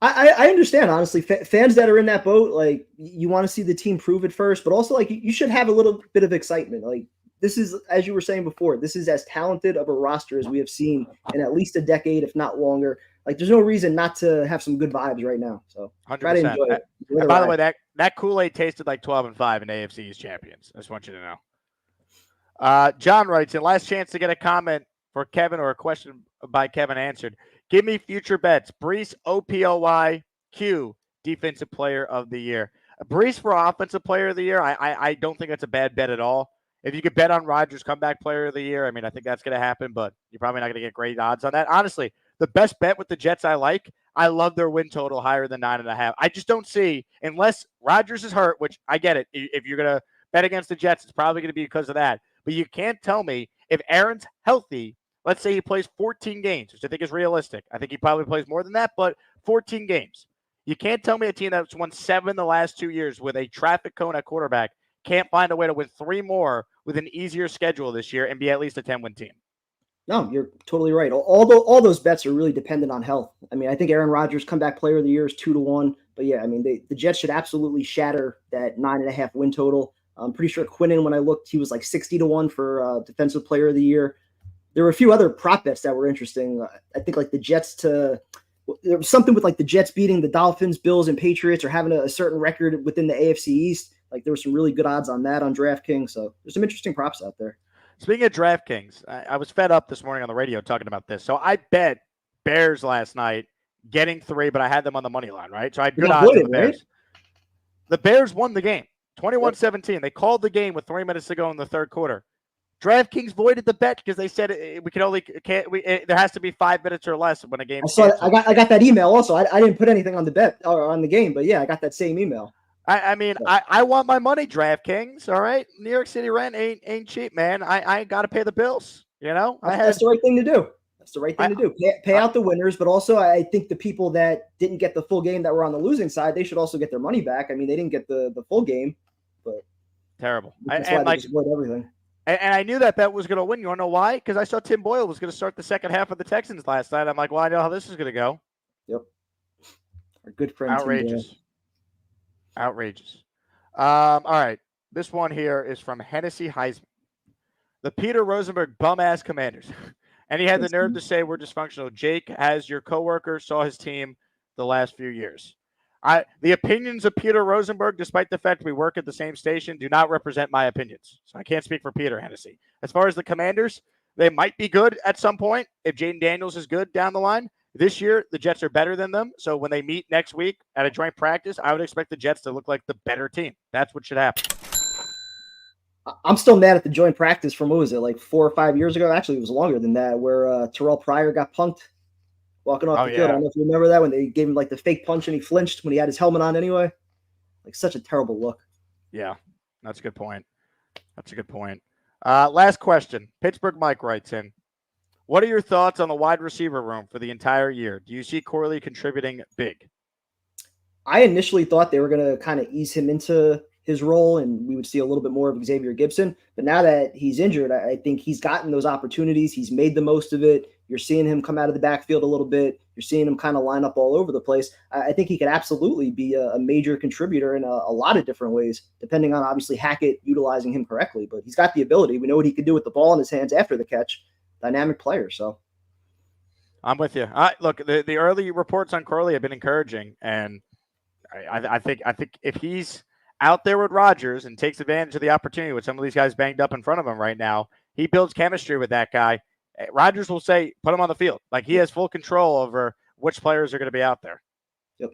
I understand, honestly. Fans that are in that boat, like, you want to see the team prove it first, but also, like, you should have a little bit of excitement. Like, this is, as you were saying before, this is as talented of a roster as we have seen in at least a decade, if not longer. Like, there's no reason not to have some good vibes right now. So 100%. try to enjoy it. And by the way, that Kool-Aid tasted like 12-5 in AFC East champions. I just want you to know. John writes, and last chance to get a comment for Kevin or a question by Kevin answered. Give me future bets. Brees, OPOY, Q, defensive player of the year. Brees for offensive player of the year, I don't think that's a bad bet at all. If you could bet on Rodgers comeback player of the year, I mean, I think that's going to happen, but you're probably not going to get great odds on that. Honestly, the best bet with the Jets I love their win total higher than 9.5. I just don't see, unless Rodgers is hurt, which I get it. If you're going to bet against the Jets, it's probably going to be because of that. But you can't tell me if Aaron's healthy, let's say he plays 14 games, which I think is realistic. I think he probably plays more than that, but 14 games. You can't tell me a team that's won 7 the last 2 years with a traffic cone at quarterback can't find a way to win 3 more with an easier schedule this year and be at least a 10-win team. No, you're totally right. All those bets are really dependent on health. I mean, I think Aaron Rodgers comeback player of the year is 2-1. But yeah, I mean, the Jets should absolutely shatter that 9.5 win total. I'm pretty sure Quinnen, when I looked, he was like 60-1 for defensive player of the year. There were a few other prop bets that were interesting. I think like the Jets there was something with like the Jets beating the Dolphins, Bills, and Patriots, or having a certain record within the AFC East. Like there were some really good odds on that on DraftKings. So there's some interesting props out there. Speaking of DraftKings, I was fed up this morning on the radio talking about this. So I bet Bears last night getting 3, but I had them on the money line, right? So I had good odds on the Bears. Right? The Bears won the game, 21-17. They called the game with 3 minutes to go in the third quarter. DraftKings voided the bet because they said there has to be 5 minutes or less when a game. I got that email also. I didn't put anything on the bet or on the game, but yeah, I got that same email. I mean, I want my money, DraftKings. All right, New York City rent ain't cheap, man. I got to pay the bills. You know, that's the right thing to do. That's the right thing to do. Pay out the winners, but also I think the people that didn't get the full game that were on the losing side, they should also get their money back. I mean, they didn't get the full game, but terrible. That's why they just avoid everything. And I knew that bet was going to win. You want to know why? Because I saw Tim Boyle was going to start the second half of the Texans last night. I'm like, well, I know how this is going to go. Yep. Our good friend. Outrageous. Outrageous. All right. This one here is from Hennessy Heisman. The Peter Rosenberg bum-ass Commanders. And he had the nerve to say we're dysfunctional. Jake, as your coworker, saw his team the last few years. The opinions of Peter Rosenberg, despite the fact we work at the same station, do not represent my opinions. So I can't speak for Peter Hennessy. As far as the Commanders, they might be good at some point if Jaden Daniels is good down the line. This year, the Jets are better than them. So when they meet next week at a joint practice, I would expect the Jets to look like the better team. That's what should happen. I'm still mad at the joint practice from, what was it, like 4 or 5 years ago? Actually, it was longer than that, where Terrell Pryor got punked walking off the field. I don't know if you remember that, when they gave him like the fake punch and he flinched when he had his helmet on anyway. Like, such a terrible look. Yeah, that's a good point. Last question. Pittsburgh Mike writes in, what are your thoughts on the wide receiver room for the entire year? Do you see Corley contributing big? I initially thought they were going to kind of ease him into his role and we would see a little bit more of Xavier Gibson. But now that he's injured, I think he's gotten those opportunities. He's made the most of it. You're seeing him come out of the backfield a little bit. You're seeing him kind of line up all over the place. I think he could absolutely be a major contributor in a lot of different ways, depending on obviously Hackett utilizing him correctly. But he's got the ability. We know what he could do with the ball in his hands after the catch. Dynamic player. So I'm with you. Look, the early reports on Corley have been encouraging, and I think if he's out there with Rodgers and takes advantage of the opportunity with some of these guys banged up in front of him right now, he builds chemistry with that guy. Rodgers will say, put him on the field. Like, he has full control over which players are going to be out there. Yep.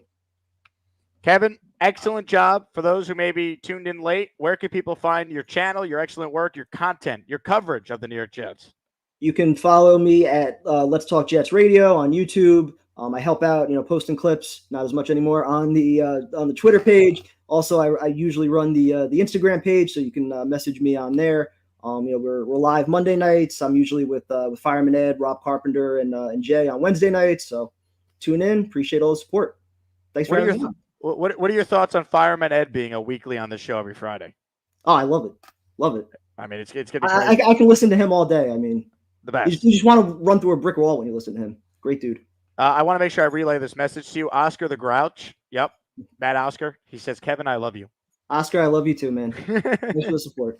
Kevin, excellent job. For those who may be tuned in late, where can people find your channel, your excellent work, your content, your coverage of the New York Jets? You can follow me at Let's Talk Jets Radio on YouTube. I help out, posting clips, not as much anymore, on the Twitter page. Also, I usually run the Instagram page, so you can message me on there. We're live Monday nights. I'm usually with Fireman Ed, Rob Carpenter, and Jay on Wednesday nights. So tune in. Appreciate all the support. Thanks for having me. What are your thoughts on Fireman Ed being a weekly on the show every Friday? Oh, I love it. Love it. I mean, it's gonna be crazy. I can listen to him all day. I mean, the best. You just want to run through a brick wall when you listen to him. Great dude. I want to make sure I relay this message to you. Oscar the Grouch. Yep. Matt Oscar. He says, Kevin, I love you. Oscar, I love you too, man. Thanks for the support.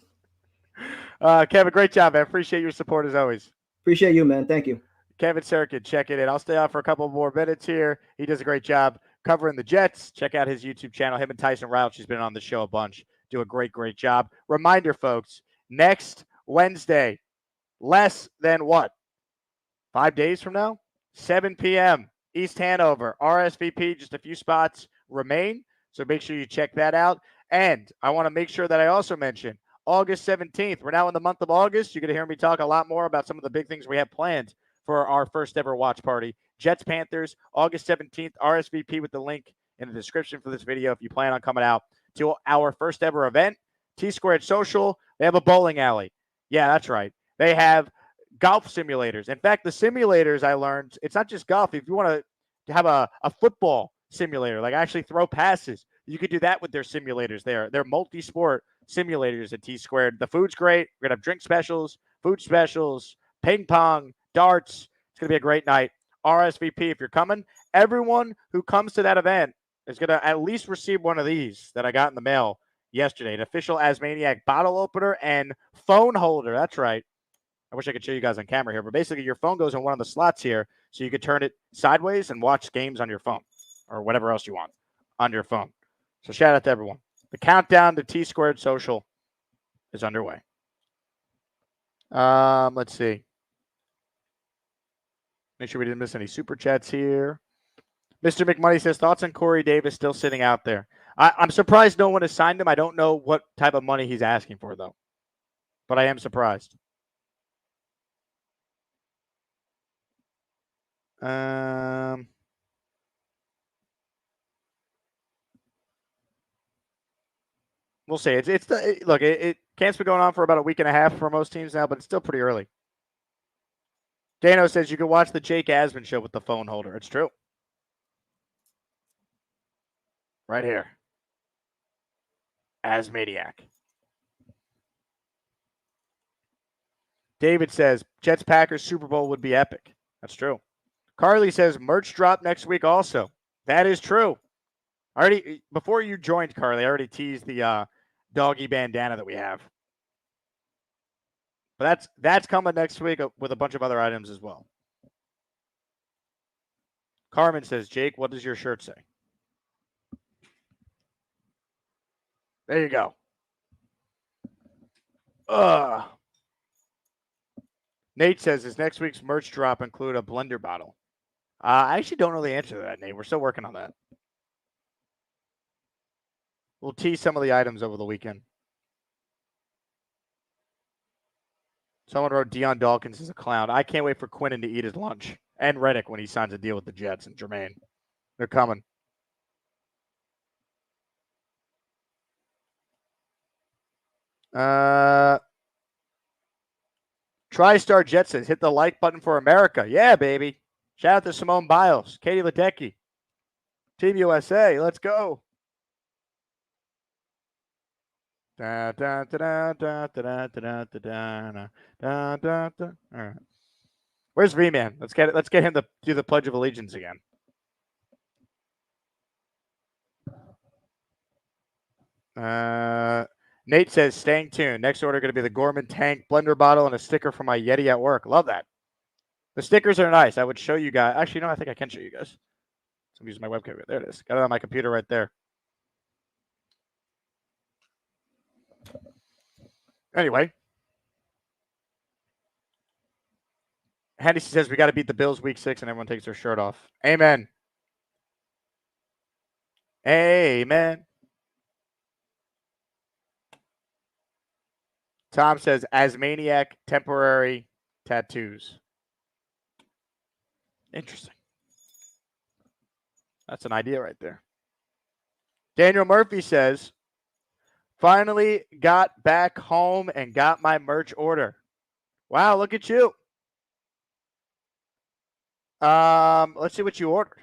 Kevin, great job, man. Appreciate your support as always. Appreciate you, man. Thank you. Kevin Serkin, check it in. I'll stay on for a couple more minutes here. He does a great job covering the Jets. Check out his YouTube channel. Him and Tyson Rouch, he's been on the show a bunch. Do a great, great job. Reminder, folks, next Wednesday, less than what? 5 days from now? 7 p.m. East Hanover. RSVP, just a few spots remain. So make sure you check that out. And I want to make sure that I also mention August 17th. We're now in the month of August. You're going to hear me talk a lot more about some of the big things we have planned for our first ever watch party. Jets Panthers, August 17th. RSVP with the link in the description for this video if you plan on coming out to our first ever event. T-Squared Social, they have a bowling alley. Yeah, that's right. They have golf simulators. In fact, the simulators I learned, it's not just golf. If you want to have a football simulator, like actually throw passes, you could do that with their simulators there. They're multi-sport simulators at T-Squared. The food's great. We're going to have drink specials, food specials, ping pong, darts. It's going to be a great night. RSVP if you're coming. Everyone who comes to that event is going to at least receive one of these that I got in the mail yesterday. An official Asmaniac bottle opener and phone holder. That's right. I wish I could show you guys on camera here, but basically your phone goes in one of the slots here, so you could turn it sideways and watch games on your phone or whatever else you want on your phone. So shout out to everyone. The countdown to T-Squared Social is underway. Let's see. Make sure we didn't miss any super chats here. Mr. McMoney says, thoughts on Corey Davis still sitting out there? I'm surprised no one has signed him. I don't know what type of money he's asking for, though. But I am surprised. We'll see. Look, camp's been going on for about a week and a half for most teams now, but it's still pretty early. Dano says you can watch the Jake Asman show with the phone holder. It's true. Right here. Asmaniac. David says Jets Packers Super Bowl would be epic. That's true. Carly says merch drop next week also. That is true. Before you joined, Carly, I already teased the doggy bandana that we have. But that's coming next week with a bunch of other items as well. Carmen says, Jake, what does your shirt say? There you go. Nate says, does next week's merch drop include a blender bottle? I actually don't know the answer to that, Nate. We're still working on that. We'll tease some of the items over the weekend. Someone wrote Deion Dawkins is a clown. I can't wait for Quinnen to eat his lunch. And Reddick when he signs a deal with the Jets and Jermaine. They're coming. TriStar Jet says, hit the like button for America. Yeah, baby. Shout out to Simone Biles, Katie Ledecky, Team USA. Let's go. All right. Where's V-Man? Let's get him to do the Pledge of Allegiance again. Nate says, staying tuned. Next order going to be the Gorman Tank blender bottle and a sticker for my Yeti at work. Love that. The stickers are nice. I would show you guys. Actually, no, I think I can show you guys. So I'm using my webcam. There it is. Got it on my computer right there. Anyway. Hennessy says we got to beat the Bills week 6 and everyone takes their shirt off. Amen. Amen. Tom says, Asmaniac temporary tattoos. Interesting. That's an idea right there. Daniel Murphy says, finally got back home and got my merch order. Wow, look at you. Let's see what you ordered.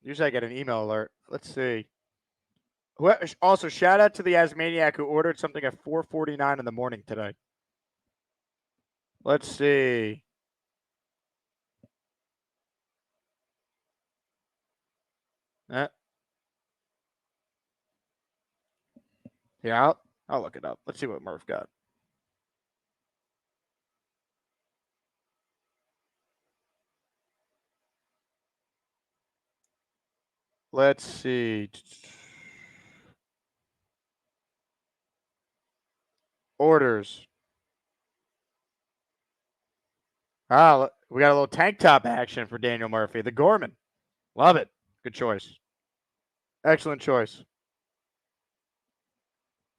Usually I get an email alert. Let's see. Also, shout out to the Asmaniac who ordered something at 4:49 in the morning today. Let's see. Yeah, I'll look it up. Let's see what Murph got. Let's see. Orders. Ah, we got a little tank top action for Daniel Murphy. The Gorman. Love it. Good choice. Excellent choice.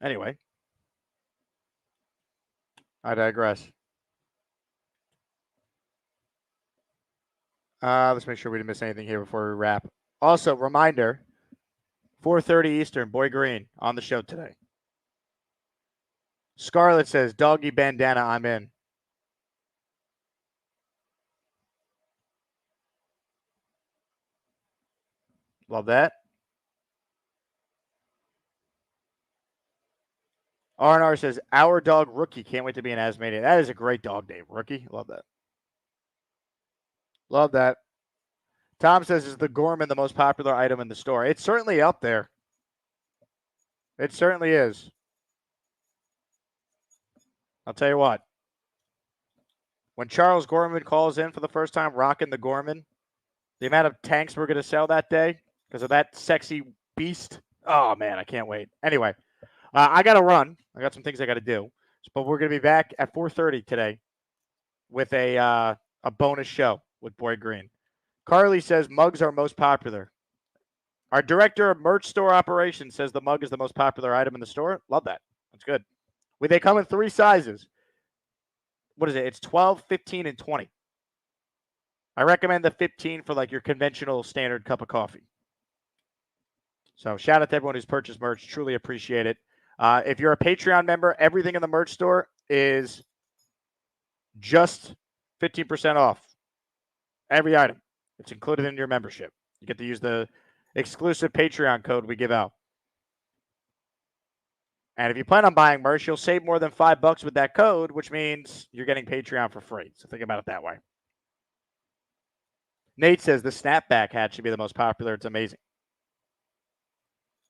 Anyway, I digress. Let's make sure we didn't miss anything here before we wrap. Also, reminder, 4:30 Eastern, Boy Green on the show today. Scarlett says, doggy bandana, I'm in. Love that. R&R says, our dog Rookie. Can't wait to be an Asmania. That is a great dog name, Rookie. Love that. Love that. Tom says, is the Gorman the most popular item in the store? It's certainly up there. It certainly is. I'll tell you what. When Charles Gorman calls in for the first time, rocking the Gorman, the amount of tanks we're going to sell that day because of that sexy beast. Oh, man, I can't wait. Anyway, I got to run. I got some things I got to do. But we're going to be back at 4:30 today with a bonus show with Boy Green. Carly says mugs are most popular. Our director of merch store operations says the mug is the most popular item in the store. Love that. That's good. They come in 3 sizes. What is it? It's 12, 15, and 20. I recommend the 15 for like your conventional standard cup of coffee. So shout out to everyone who's purchased merch. Truly appreciate it. If you're a Patreon member, everything in the merch store is just 15% off. Every item. It's included in your membership. You get to use the exclusive Patreon code we give out. And if you plan on buying merch, you'll save more than $5 with that code, which means you're getting Patreon for free. So think about it that way. Nate says the snapback hat should be the most popular. It's amazing.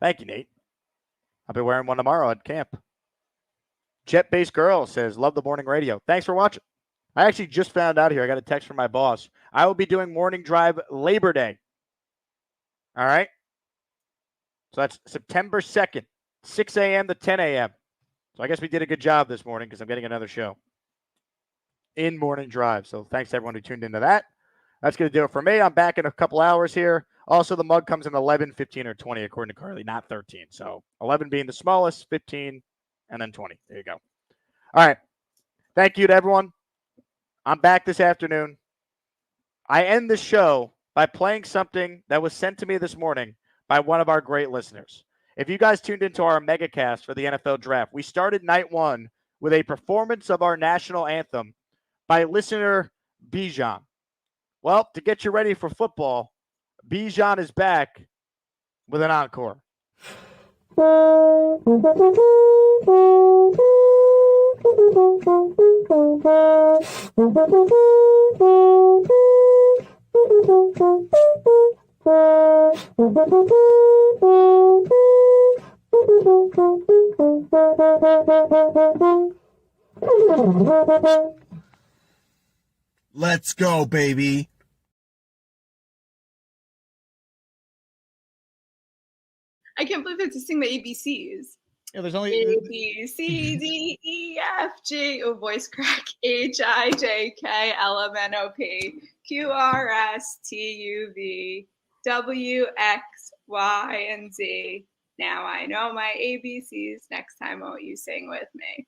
Thank you, Nate. I'll be wearing one tomorrow at camp. Jet-Based Girl says, love the morning radio. Thanks for watching. I actually just found out here. I got a text from my boss. I will be doing morning drive Labor Day. All right? So that's September 2nd. 6 a.m. to 10 a.m. So I guess we did a good job this morning because I'm getting another show in morning drive. So thanks to everyone who tuned into that. That's going to do it for me. I'm back in a couple hours here. Also, the mug comes in 11, 15, or 20, according to Carly, not 13. So 11 being the smallest, 15, and then 20. There you go. All right. Thank you to everyone. I'm back this afternoon. I end the show by playing something that was sent to me this morning by one of our great listeners. If you guys tuned into our megacast for the NFL draft, we started night 1 with a performance of our national anthem by listener Bijan. Well, to get you ready for football, Bijan is back with an encore. Let's go, baby. I can't believe they have to sing the ABCs. Yeah, there's only A, B, C, D, E, F, G, oh, voice crack, H, I, J, K, L, M, N, O, P, Q, R, S, T, U, V, W, X, Y, and Z. Now I know my ABCs. Next time, won't you sing with me?